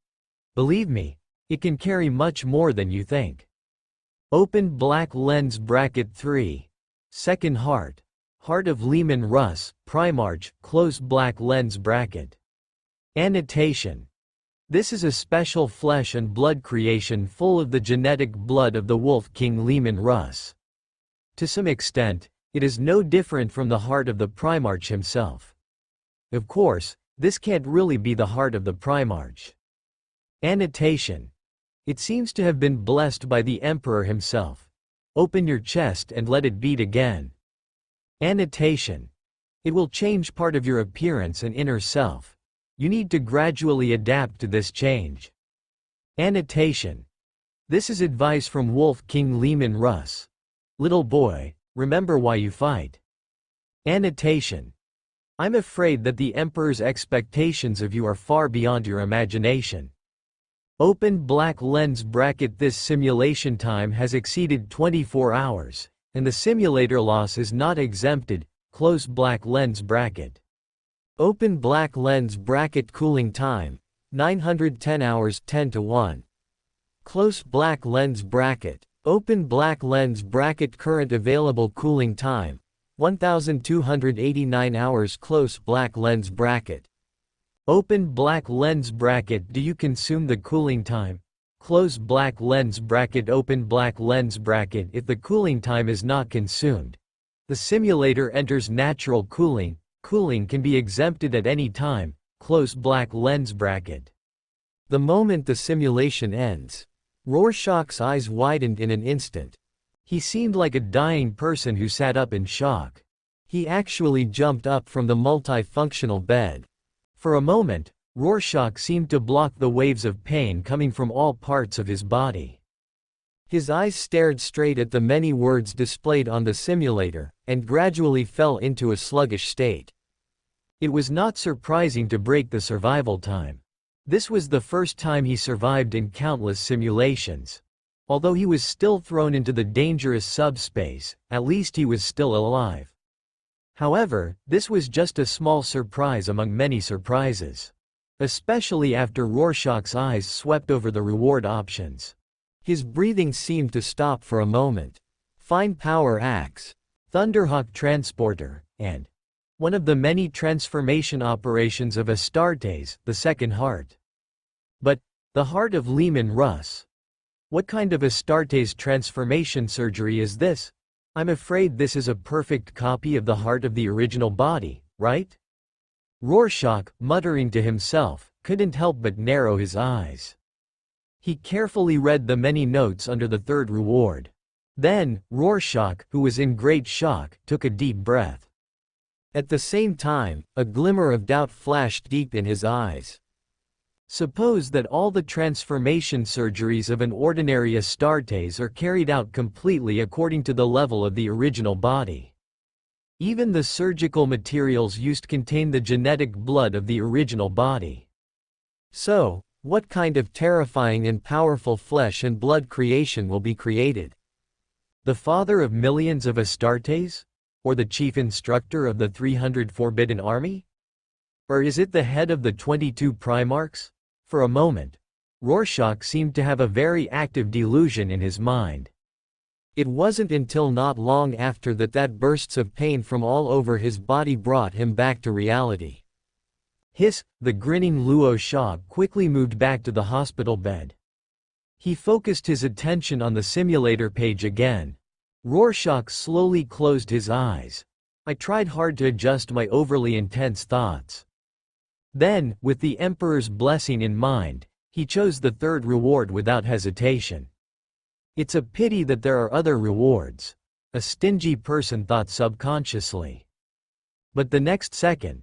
Believe me, it can carry much more than you think. Open black lens bracket. 3. Second Heart. Heart of Leman Russ, Primarch. Close black lens bracket. Annotation. This is a special flesh and blood creation full of the genetic blood of the Wolf King Leman Russ. To some extent, it is no different from the heart of the Primarch himself. Of course, this can't really be the heart of the Primarch. Annotation. It seems to have been blessed by the Emperor himself. Open your chest and let it beat again. Annotation. It will change part of your appearance and inner self. You need to gradually adapt to this change. Annotation. This is advice from Wolf King Leman Russ. Little boy, remember why you fight. Annotation. I'm afraid that the Emperor's expectations of you are far beyond your imagination. Open black lens bracket. This simulation time has exceeded 24 hours, and the simulator loss is not exempted. Close black lens bracket. Open black lens bracket. Cooling time, 910 hours 10:1. Close black lens bracket. Open black lens bracket. Current available cooling time, 1289 hours. Close black lens bracket. Open black lens bracket. Do you consume the cooling time? Close black lens bracket. Open black lens bracket. If the cooling time is not consumed, the simulator enters natural cooling. Cooling can be exempted at any time. Close black lens bracket. The moment the simulation ends, Rorschach's eyes widened in an instant. He seemed like a dying person who sat up in shock. He actually jumped up from the multifunctional bed. For a moment, Rorschach seemed to block the waves of pain coming from all parts of his body. His eyes stared straight at the many words displayed on the simulator, and gradually fell into a sluggish state. It was not surprising to break the survival time. This was the first time he survived in countless simulations. Although he was still thrown into the dangerous subspace, at least he was still alive. However, this was just a small surprise among many surprises. Especially after Rorschach's eyes swept over the reward options. His breathing seemed to stop for a moment. Fine power axe, Thunderhawk transporter, and one of the many transformation operations of Astartes, the second heart. But the heart of Lehman Russ. What kind of Astartes transformation surgery is this? I'm afraid this is a perfect copy of the heart of the original body, right? Rorschach, muttering to himself, couldn't help but narrow his eyes. He carefully read the many notes under the third reward. Then, Rorschach, who was in great shock, took a deep breath. At the same time, a glimmer of doubt flashed deep in his eyes. Suppose that all the transformation surgeries of an ordinary Astartes are carried out completely according to the level of the original body. Even the surgical materials used contain the genetic blood of the original body. So, what kind of terrifying and powerful flesh and blood creation will be created? The father of millions of Astartes? Or the chief instructor of the 300 Forbidden Army? Or is it the head of the 22 Primarchs? For a moment, Rorschach seemed to have a very active delusion in his mind. It wasn't until not long after that bursts of pain from all over his body brought him back to reality. Hiss, the grinning Luo Shah quickly moved back to the hospital bed. He focused his attention on the simulator page again. Rorschach slowly closed his eyes. I tried hard to adjust my overly intense thoughts. Then, with the Emperor's blessing in mind, he chose the third reward without hesitation. It's a pity that there are other rewards, a stingy person thought subconsciously. But the next second,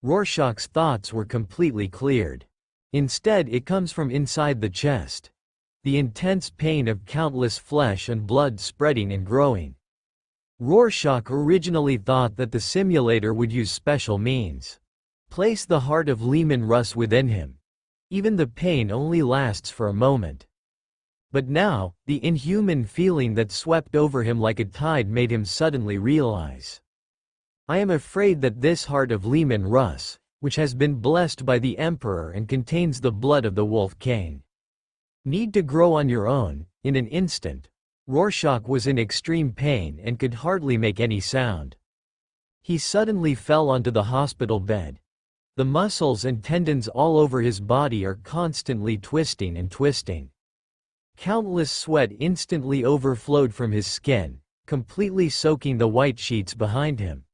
Rorschach's thoughts were completely cleared. Instead, it comes from inside the chest. The intense pain of countless flesh and blood spreading and growing. Rorschach originally thought that the simulator would use special means. Place the heart of Lehman Russ within him. Even the pain only lasts for a moment. But now, the inhuman feeling that swept over him like a tide made him suddenly realize. I am afraid that this heart of Lehman Russ, which has been blessed by the Emperor and contains the blood of the Wolf King, need to grow on your own. In an instant, Rorschach was in extreme pain and could hardly make any sound. He suddenly fell onto the hospital bed. The muscles and tendons all over his body are constantly twisting and twisting. Countless sweat instantly overflowed from his skin, completely soaking the white sheets behind him.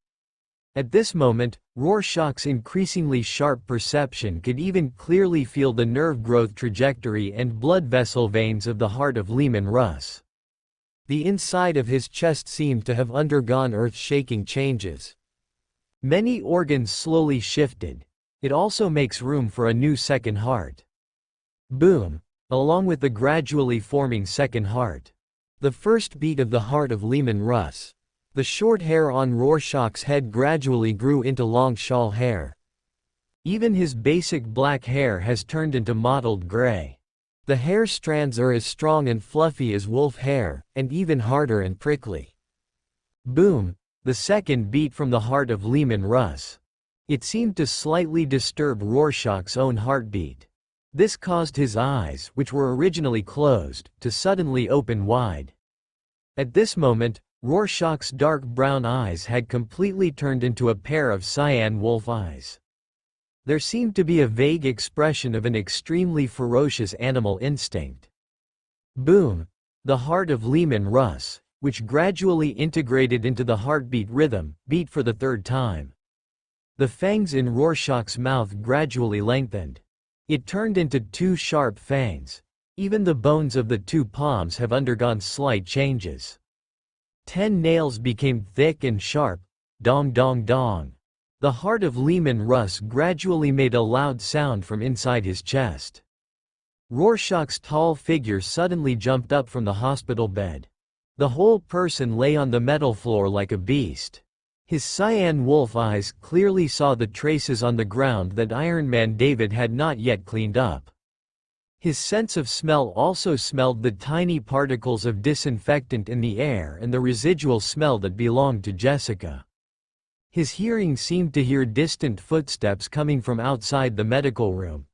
At this moment, Rorschach's increasingly sharp perception could even clearly feel the nerve growth trajectory and blood vessel veins of the heart of Lehman Russ. The inside of his chest seemed to have undergone earth-shaking changes. Many organs slowly shifted. It also makes room for a new second heart. Boom! Along with the gradually forming second heart. The first beat of the heart of Lehman Russ. The short hair on Rorschach's head gradually grew into long shawl hair. Even his basic black hair has turned into mottled gray. The hair strands are as strong and fluffy as wolf hair, and even harder and prickly. Boom! The second beat from the heart of Lehman Russ. It seemed to slightly disturb Rorschach's own heartbeat. This caused his eyes, which were originally closed, to suddenly open wide. At this moment, Rorschach's dark brown eyes had completely turned into a pair of cyan wolf eyes. There seemed to be a vague expression of an extremely ferocious animal instinct. Boom! The heart of Lehman Russ, which gradually integrated into the heartbeat rhythm, beat for the third time. The fangs in Rorschach's mouth gradually lengthened. It turned into two sharp fangs. Even the bones of the two palms have undergone slight changes. 10 nails became thick and sharp. Dong dong dong. The heart of Lehman Russ gradually made a loud sound from inside his chest. Rorschach's tall figure suddenly jumped up from the hospital bed. The whole person lay on the metal floor like a beast. His cyan wolf eyes clearly saw the traces on the ground that Iron Man David had not yet cleaned up. His sense of smell also smelled the tiny particles of disinfectant in the air and the residual smell that belonged to Jessica. His hearing seemed to hear distant footsteps coming from outside the medical room.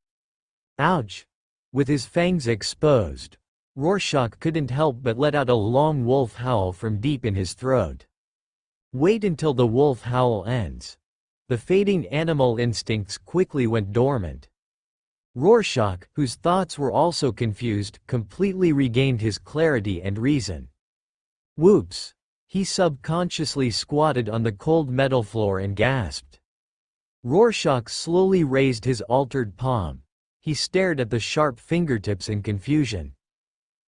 Ouch! With his fangs exposed, Rorschach couldn't help but let out a long wolf howl from deep in his throat. Wait until the wolf howl ends. The fading animal instincts quickly went dormant. Rorschach, whose thoughts were also confused, completely regained his clarity and reason. Whoops! He subconsciously squatted on the cold metal floor and gasped. Rorschach slowly raised his altered palm. He stared at the sharp fingertips in confusion.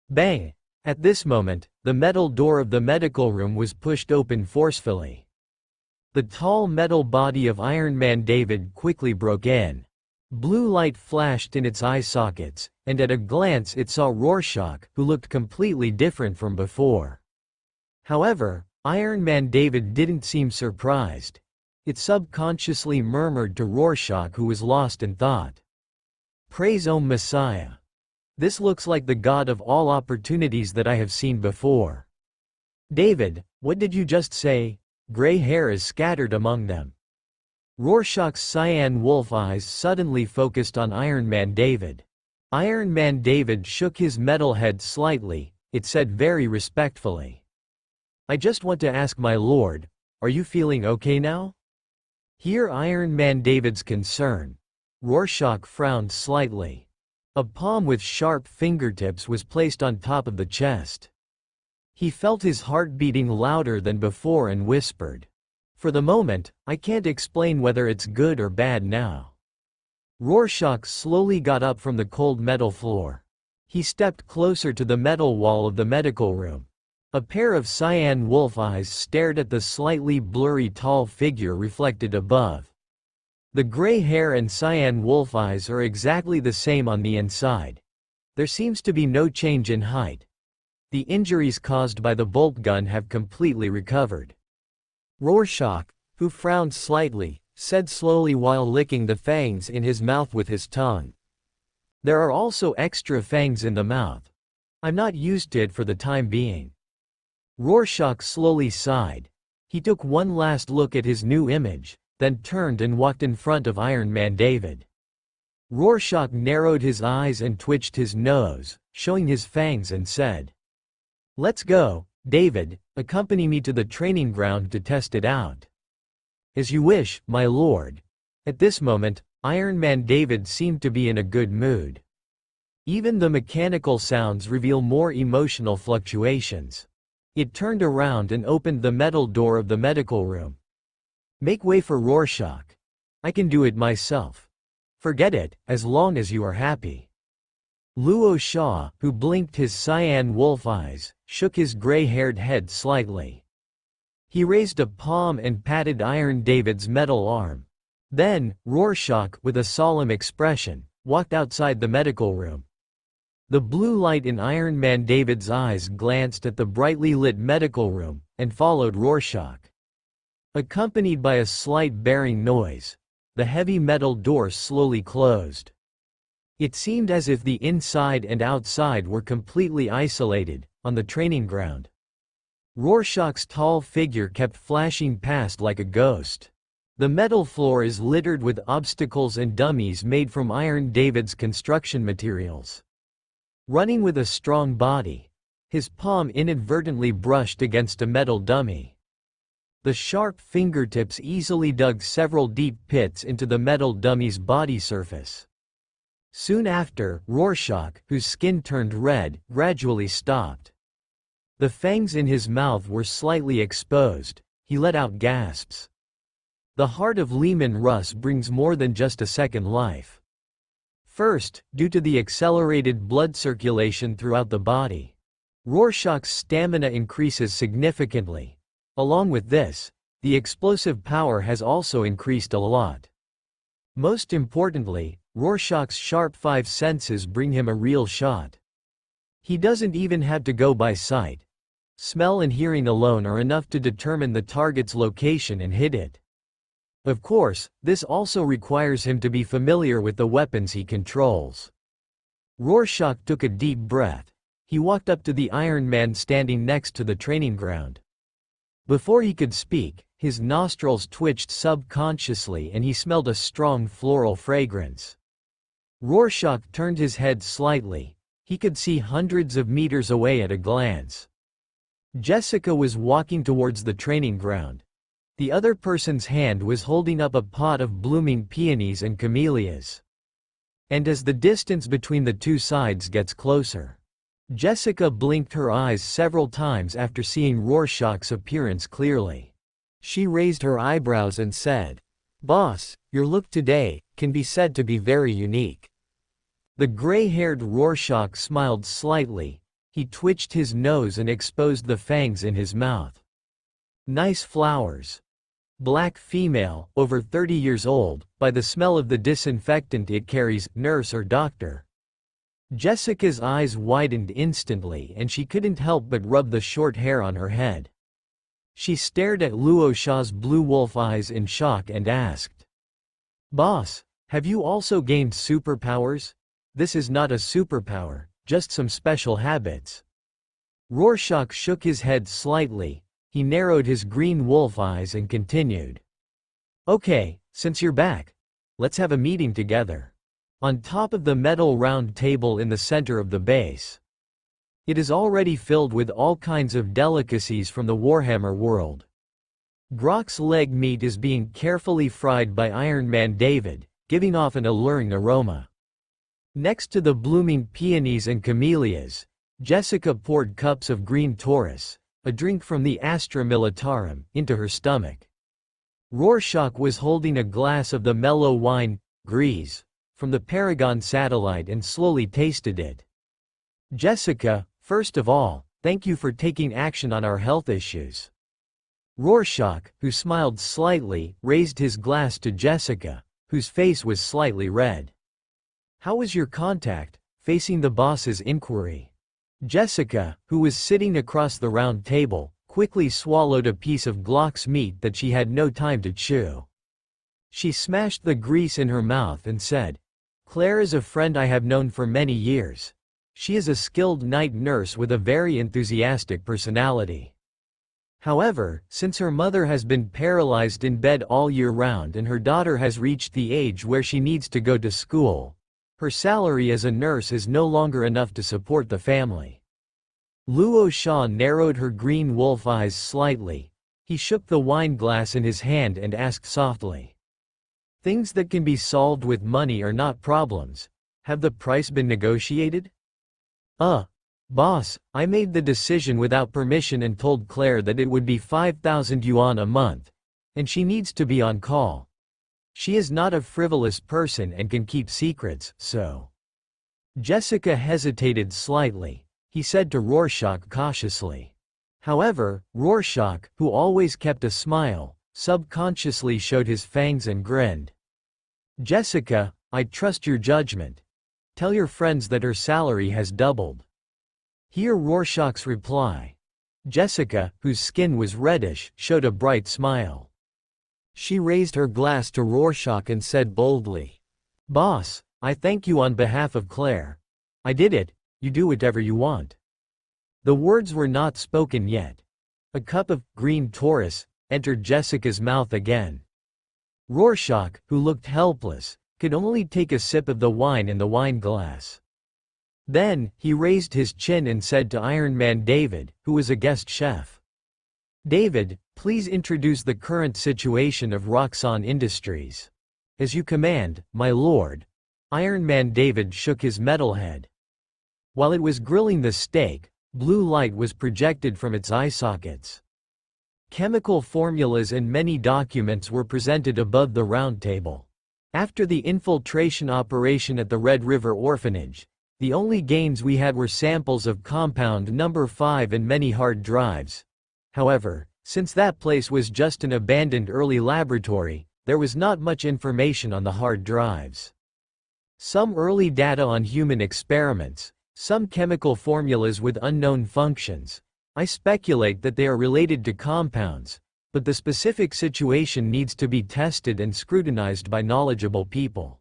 Bang! At this moment, the metal door of the medical room was pushed open forcefully. The tall metal body of Iron Man David quickly broke in. Blue light flashed in its eye sockets, and at a glance it saw Rorschach, who looked completely different from before. However, Iron Man David didn't seem surprised. It subconsciously murmured to Rorschach, who was lost in thought. Praise O Messiah. This looks like the God of all opportunities that I have seen before. David, what did you just say? Gray hair is scattered among them. Rorschach's cyan wolf eyes suddenly focused on Iron Man David. Iron Man David shook his metal head slightly. It said very respectfully. I just want to ask my lord, are you feeling okay now? Hear Iron Man David's concern. Rorschach frowned slightly. A palm with sharp fingertips was placed on top of the chest. He felt his heart beating louder than before and whispered, "For the moment, I can't explain whether it's good or bad now." Rorschach slowly got up from the cold metal floor. He stepped closer to the metal wall of the medical room. A pair of cyan wolf eyes stared at the slightly blurry tall figure reflected above. The gray hair and cyan wolf eyes are exactly the same on the inside. There seems to be no change in height. The injuries caused by the bolt gun have completely recovered. Rorschach, who frowned slightly, said slowly while licking the fangs in his mouth with his tongue. There are also extra fangs in the mouth. I'm not used to it for the time being. Rorschach slowly sighed. He took one last look at his new image, then turned and walked in front of Iron Man David. Rorschach narrowed his eyes and twitched his nose, showing his fangs, and said, "Let's go, David, accompany me to the training ground to test it out." "As you wish, my lord." At this moment, Iron Man David seemed to be in a good mood. Even the mechanical sounds reveal more emotional fluctuations. It turned around and opened the metal door of the medical room. "Make way for Rorschach. I can do it myself." "Forget it, as long as you are happy." Luo Shah, who blinked his cyan wolf eyes, shook his gray-haired head slightly. He raised a palm and patted Iron David's metal arm. Then, Rorschach, with a solemn expression, walked outside the medical room. The blue light in Iron Man David's eyes glanced at the brightly lit medical room, and followed Rorschach. Accompanied by a slight bearing noise, the heavy metal door slowly closed. It seemed as if the inside and outside were completely isolated, on the training ground. Rorschach's tall figure kept flashing past like a ghost. The metal floor is littered with obstacles and dummies made from Iron David's construction materials. Running with a strong body, his palm inadvertently brushed against a metal dummy. The sharp fingertips easily dug several deep pits into the metal dummy's body surface. Soon after, Rorschach, whose skin turned red, gradually stopped. The fangs in his mouth were slightly exposed. He let out gasps. The heart of Lehman Russ brings more than just a second life. First, due to the accelerated blood circulation throughout the body, Rorschach's stamina increases significantly. Along with this, the explosive power has also increased a lot. Most importantly, Rorschach's sharp five senses bring him a real shot. He doesn't even have to go by sight. Smell and hearing alone are enough to determine the target's location and hit it. Of course, this also requires him to be familiar with the weapons he controls. Rorschach took a deep breath. He walked up to the Iron Man standing next to the training ground. Before he could speak, his nostrils twitched subconsciously and he smelled a strong floral fragrance. Rorschach turned his head slightly. He could see hundreds of meters away at a glance. Jessica was walking towards the training ground. The other person's hand was holding up a pot of blooming peonies and camellias. And as the distance between the two sides gets closer, Jessica blinked her eyes several times after seeing Rorschach's appearance clearly. She raised her eyebrows and said, "Boss, your look today can be said to be very unique." The gray-haired Rorschach smiled slightly. He twitched his nose and exposed the fangs in his mouth. "Nice flowers. Black female, over 30 years old, by the smell of the disinfectant it carries, nurse or doctor." Jessica's eyes widened instantly and she couldn't help but rub the short hair on her head. She stared at Luo Sha's blue wolf eyes in shock and asked, "Boss, have you also gained superpowers?" "This is not a superpower, just some special habits." Rorschach shook his head slightly. He narrowed his green wolf eyes and continued, "Okay, since you're back, let's have a meeting together." On top of the metal round table in the center of the base, it is already filled with all kinds of delicacies from the Warhammer world. Grok's leg meat is being carefully fried by Iron Man David, giving off an alluring aroma. Next to the blooming peonies and camellias, Jessica poured cups of green Taurus, a drink from the Astra Militarum, into her stomach. Rorschach was holding a glass of the mellow wine, Grise, from the Paragon satellite and slowly tasted it. "Jessica, first of all, thank you for taking action on our health issues." Rorschach, who smiled slightly, raised his glass to Jessica, whose face was slightly red. "How was your contact?" facing the boss's inquiry. Jessica, who was sitting across the round table, quickly swallowed a piece of Glock's meat that she had no time to chew. She smashed the grease in her mouth and said, "Claire is a friend I have known for many years. She is a skilled night nurse with a very enthusiastic personality. However, since her mother has been paralyzed in bed all year round and her daughter has reached the age where she needs to go to school, her salary as a nurse is no longer enough to support the family." Luo Sha narrowed her green wolf eyes slightly. He shook the wine glass in his hand and asked softly, "Things that can be solved with money are not problems. Have the price been negotiated?" Boss, I made the decision without permission and told Claire that it would be 5,000 yuan a month. And she needs to be on call. She is not a frivolous person and can keep secrets, so." Jessica hesitated slightly. He said to Rorschach cautiously. However, Rorschach, who always kept a smile, subconsciously showed his fangs and grinned. "Jessica, I trust your judgment. Tell your friends that her salary has doubled." Hear Rorschach's reply. Jessica, whose skin was reddish, showed a bright smile. She raised her glass to Rorschach and said boldly, "Boss, I thank you on behalf of Claire. I did it, you do whatever you want." The words were not spoken yet. A cup of green Taurus entered Jessica's mouth again. Rorschach, who looked helpless, could only take a sip of the wine in the wine glass. Then, he raised his chin and said to Iron Man David, who was a guest chef, "David, please introduce the current situation of Roxxon Industries." "As you command, my lord." Iron Man David shook his metal head. While it was grilling the steak, blue light was projected from its eye sockets. Chemical formulas and many documents were presented above the round table. After the infiltration operation at the Red River Orphanage, the only gains we had were samples of compound number 5 and many hard drives. However, since that place was just an abandoned early laboratory, there was not much information on the hard drives. Some early data on human experiments, some chemical formulas with unknown functions. I speculate that they are related to compounds, but the specific situation needs to be tested and scrutinized by knowledgeable people.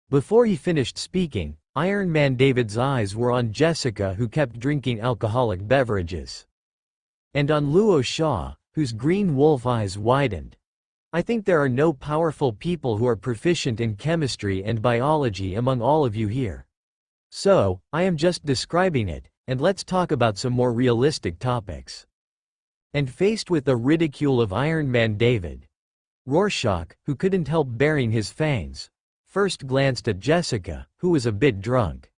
Before he finished speaking, Iron Man David's eyes were on Jessica, who kept drinking alcoholic beverages. And on Luo Shaw, whose green wolf eyes widened. I think there are no powerful people who are proficient in chemistry and biology among all of you here. So, I am just describing it, and let's talk about some more realistic topics. And faced with the ridicule of Iron Man David, Rorschach, who couldn't help baring his fangs, first glanced at Jessica, who was a bit drunk.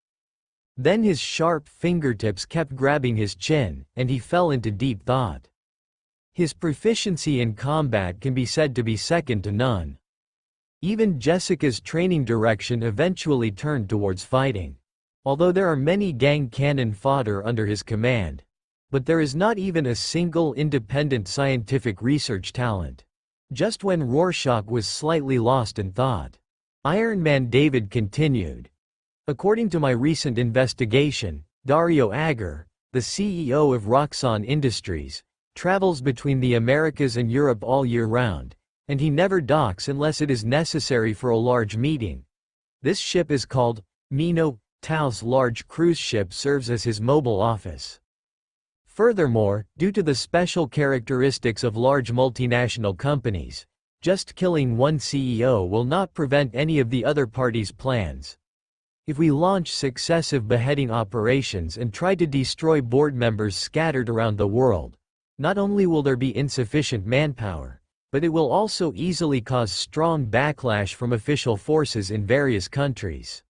Then his sharp fingertips kept grabbing his chin, and he fell into deep thought. His proficiency in combat can be said to be second to none. Even Jessica's training direction eventually turned towards fighting. Although there are many gang cannon fodder under his command, but there is not even a single independent scientific research talent. Just when Rorschach was slightly lost in thought, Iron Man David continued. According to my recent investigation, Dario Agger, the CEO of Roxxon Industries, travels between the Americas and Europe all year round, and he never docks unless it is necessary for a large meeting. This ship is called Mino. Tao's large cruise ship serves as his mobile office. Furthermore, due to the special characteristics of large multinational companies, just killing one CEO will not prevent any of the other parties' plans. If we launch successive beheading operations and try to destroy board members scattered around the world, not only will there be insufficient manpower, but it will also easily cause strong backlash from official forces in various countries.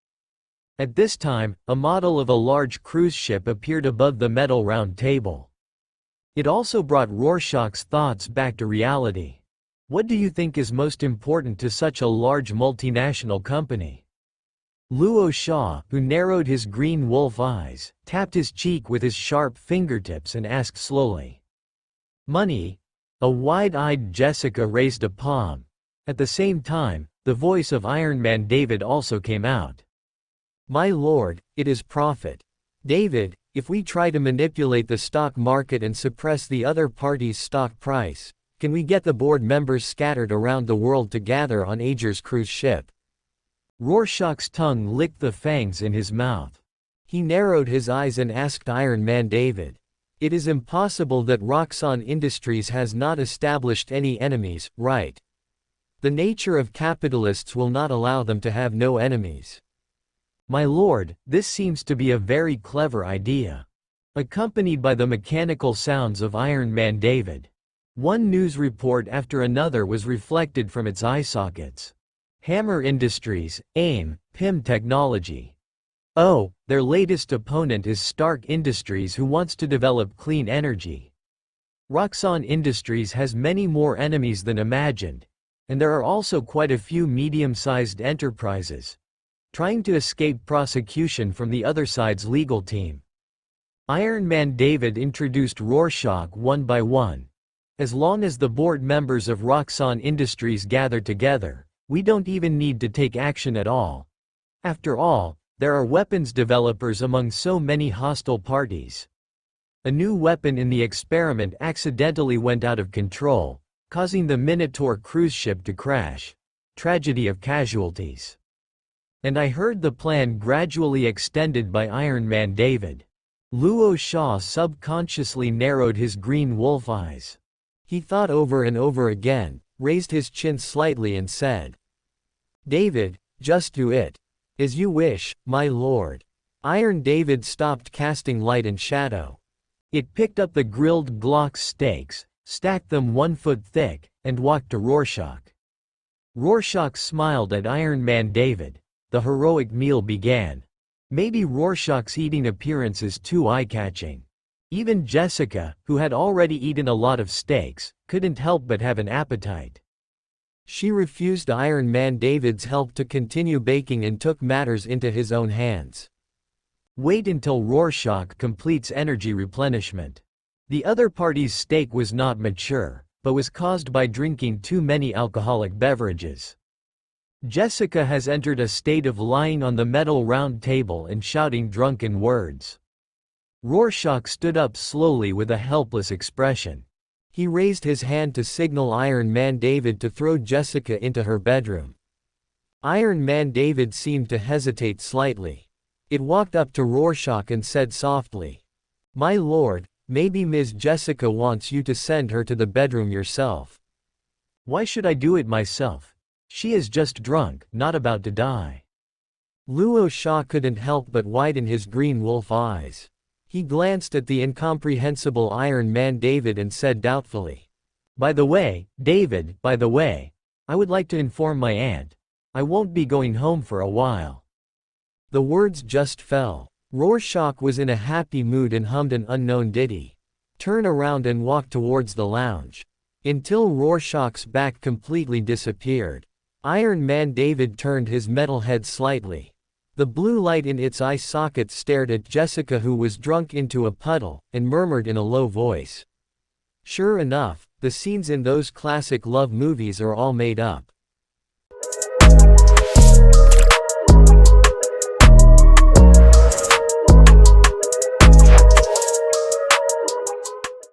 At this time, a model of a large cruise ship appeared above the metal round table. It also brought Rorschach's thoughts back to reality. What do you think is most important to such a large multinational company? Luo Shaw, who narrowed his green wolf eyes, tapped his cheek with his sharp fingertips and asked slowly. Money? A wide-eyed Jessica raised a palm. At the same time, the voice of Iron Man David also came out. My lord, it is profit. David, if we try to manipulate the stock market and suppress the other party's stock price, can we get the board members scattered around the world to gather on Ager's cruise ship? Rorschach's tongue licked the fangs in his mouth. He narrowed his eyes and asked Iron Man David. It is impossible that Roxxon Industries has not established any enemies, right? The nature of capitalists will not allow them to have no enemies. My lord, this seems to be a very clever idea. Accompanied by the mechanical sounds of Iron Man David. One news report after another was reflected from its eye sockets. Hammer Industries, AIM, PIM Technology. Oh, their latest opponent is Stark Industries, who wants to develop clean energy. Roxxon Industries has many more enemies than imagined, and there are also quite a few medium-sized enterprises trying to escape prosecution from the other side's legal team. Iron Man David introduced Rorschach one by one. As long as the board members of Roxxon Industries gather together, we don't even need to take action at all. After all, there are weapons developers among so many hostile parties. A new weapon in the experiment accidentally went out of control, causing the Minotaur cruise ship to crash. Tragedy of casualties. And I heard the plan gradually extended by Iron Man David. Luo Shaw subconsciously narrowed his green wolf eyes. He thought over and over again, raised his chin slightly and said, David, just do it. As you wish, my lord. Iron David stopped casting light and shadow. It picked up the grilled Glock steaks, stacked them 1 foot thick, and walked to Rorschach. Rorschach smiled at Iron Man David. The heroic meal began. Maybe Rorschach's eating appearance is too eye-catching. Even Jessica, who had already eaten a lot of steaks, couldn't help but have an appetite. She refused Iron Man David's help to continue baking and took matters into his own hands. Wait until Rorschach completes energy replenishment. The other party's steak was not mature, but was caused by drinking too many alcoholic beverages. Jessica has entered a state of lying on the metal round table and shouting drunken words. Rorschach stood up slowly with a helpless expression. He raised his hand to signal Iron Man David to throw Jessica into her bedroom. Iron Man David seemed to hesitate slightly. It walked up to Rorschach and said softly, "My lord, maybe Ms. Jessica wants you to send her to the bedroom yourself." "Why should I do it myself? She is just drunk, not about to die." Luo Sha couldn't help but widen his green wolf eyes. He glanced at the incomprehensible Iron Man David and said doubtfully, "By the way, David, I would like to inform my aunt. I won't be going home for a while." The words just fell. Rorschach was in a happy mood and hummed an unknown ditty. Turn around and walk towards the lounge. Until Rorschach's back completely disappeared. Iron Man David turned his metal head slightly. The blue light in its eye socket stared at Jessica, who was drunk into a puddle, and murmured in a low voice. "Sure enough, the scenes in those classic love movies are all made up."